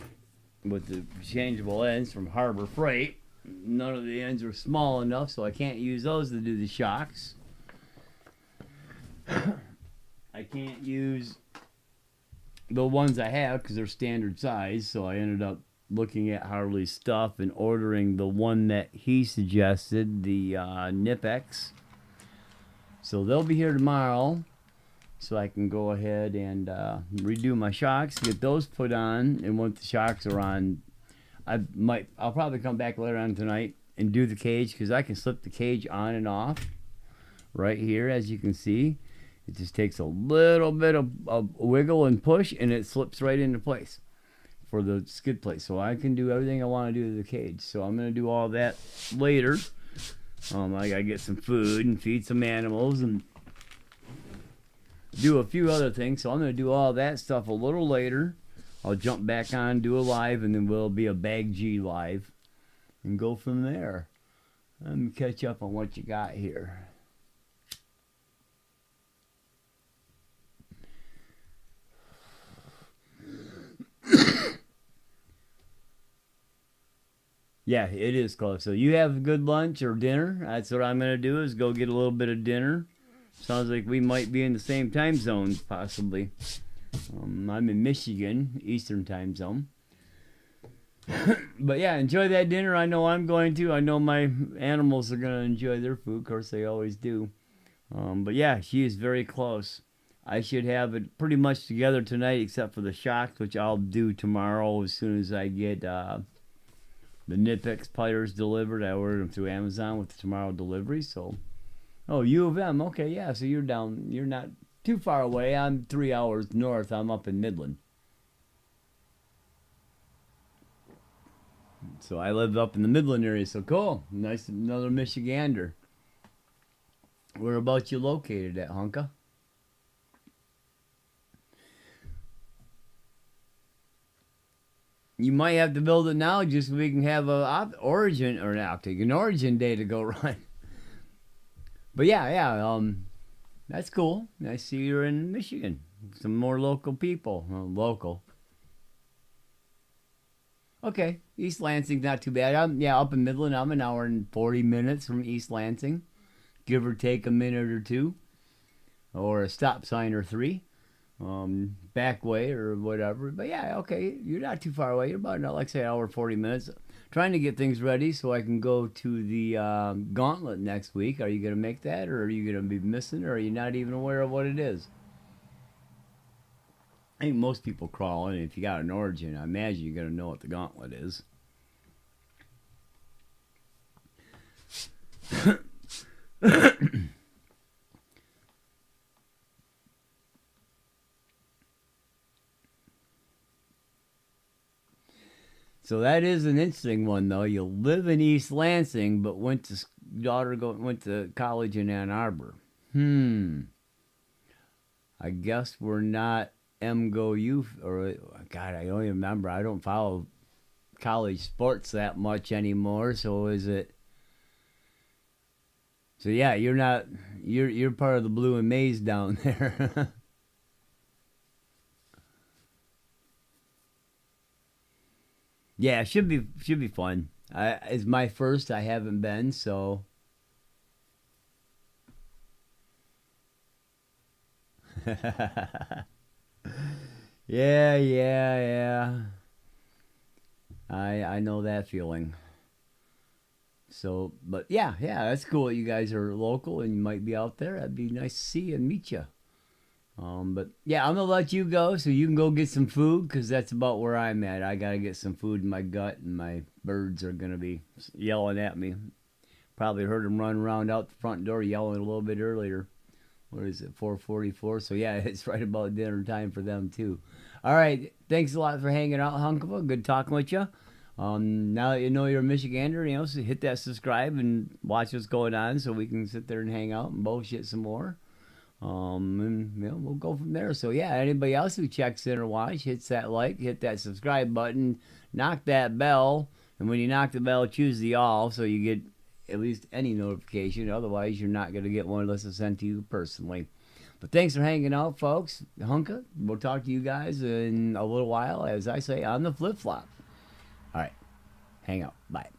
with the changeable ends from Harbor Freight. None of the ends are small enough, so I can't use those to do the shocks. I can't use the ones I have because they're standard size, so I ended up looking at Harley's stuff and ordering the one that he suggested, the Nipex. So they'll be here tomorrow, so I can go ahead and redo my shocks, get those put on, and once the shocks are on, I'll probably come back later on tonight and do the cage, because I can slip the cage on and off right here, as you can see. It just takes a little bit of wiggle and push, and it slips right into place for the skid plate. So I can do everything I want to do to the cage. So I'm going to do all that later. I got to get some food and feed some animals and do a few other things. So I'm going to do all that stuff a little later. I'll jump back on, do a live, and then we'll be a Bag G live and go from there. Let me catch up on what you got here. Yeah, it is close. So you have a good lunch or dinner. That's what I'm going to do, is go get a little bit of dinner. Sounds like we might be in the same time zones, possibly. I'm in Michigan, Eastern time zone. But yeah, enjoy that dinner. I know I'm going to. I know my animals are going to enjoy their food. Of course, they always do. But yeah, she is very close. I should have it pretty much together tonight, except for the shocks, which I'll do tomorrow as soon as I get the Nipix pliers delivered. I ordered them through Amazon with the tomorrow delivery. So, oh, U of M. Okay, yeah. So you're down. You're not too far away. I'm 3 hours north. I'm up in Midland. So I live up in the Midland area. So cool. Nice, another Michigander. Whereabouts you located at, Hunka? You might have to build it now just so we can have an origin day to go run. But yeah, that's cool. I see you're in Michigan. Some more local people. Well, local. Okay, East Lansing's not too bad. I'm up in Midland. I'm an hour and 40 minutes from East Lansing, give or take a minute or two, or a stop sign or three. Back way or whatever. But yeah, okay, you're not too far away. You're about, like say, hour 40 minutes. Trying to get things ready so I can go to the gauntlet next week. Are you going to make that, or are you going to be missing, or are you not even aware of what it is? I think most people crawl in. If you got an origin, I imagine you're going to know what the gauntlet is. So that is an interesting one, though. You live in East Lansing, but went to college in Ann Arbor. I guess we're not MGO youth, or God, I don't even remember. I don't follow college sports that much anymore. So is it? So yeah, you're not. You're part of the Blue and Maize down there. Yeah, it should be fun. It's my first. I haven't been, so. Yeah. I know that feeling. So, but yeah, that's cool. You guys are local and you might be out there. That'd be nice to see you and meet you. But yeah, I'm gonna let you go so you can go get some food, because that's about where I'm at. I gotta get some food in my gut, and my birds are gonna be yelling at me. Probably heard them run around out the front door yelling a little bit earlier. What is it, 4:44? So yeah, it's right about dinner time for them too. All right, thanks a lot for hanging out, Hunkava. Good talking with you. Now that you know you're a Michigander, so hit that subscribe and watch what's going on, so we can sit there and hang out and bullshit some more. And we'll go from there. So yeah, anybody else who checks in or watch, hits that like, hit that subscribe button, knock that bell, and when you knock the bell, choose the all, so you get at least any notification. Otherwise, you're not going to get one unless it's sent to you personally. But thanks for hanging out, folks. Hunka, we'll talk to you guys in a little while, as I say, on the flip-flop. All right, hang out. Bye.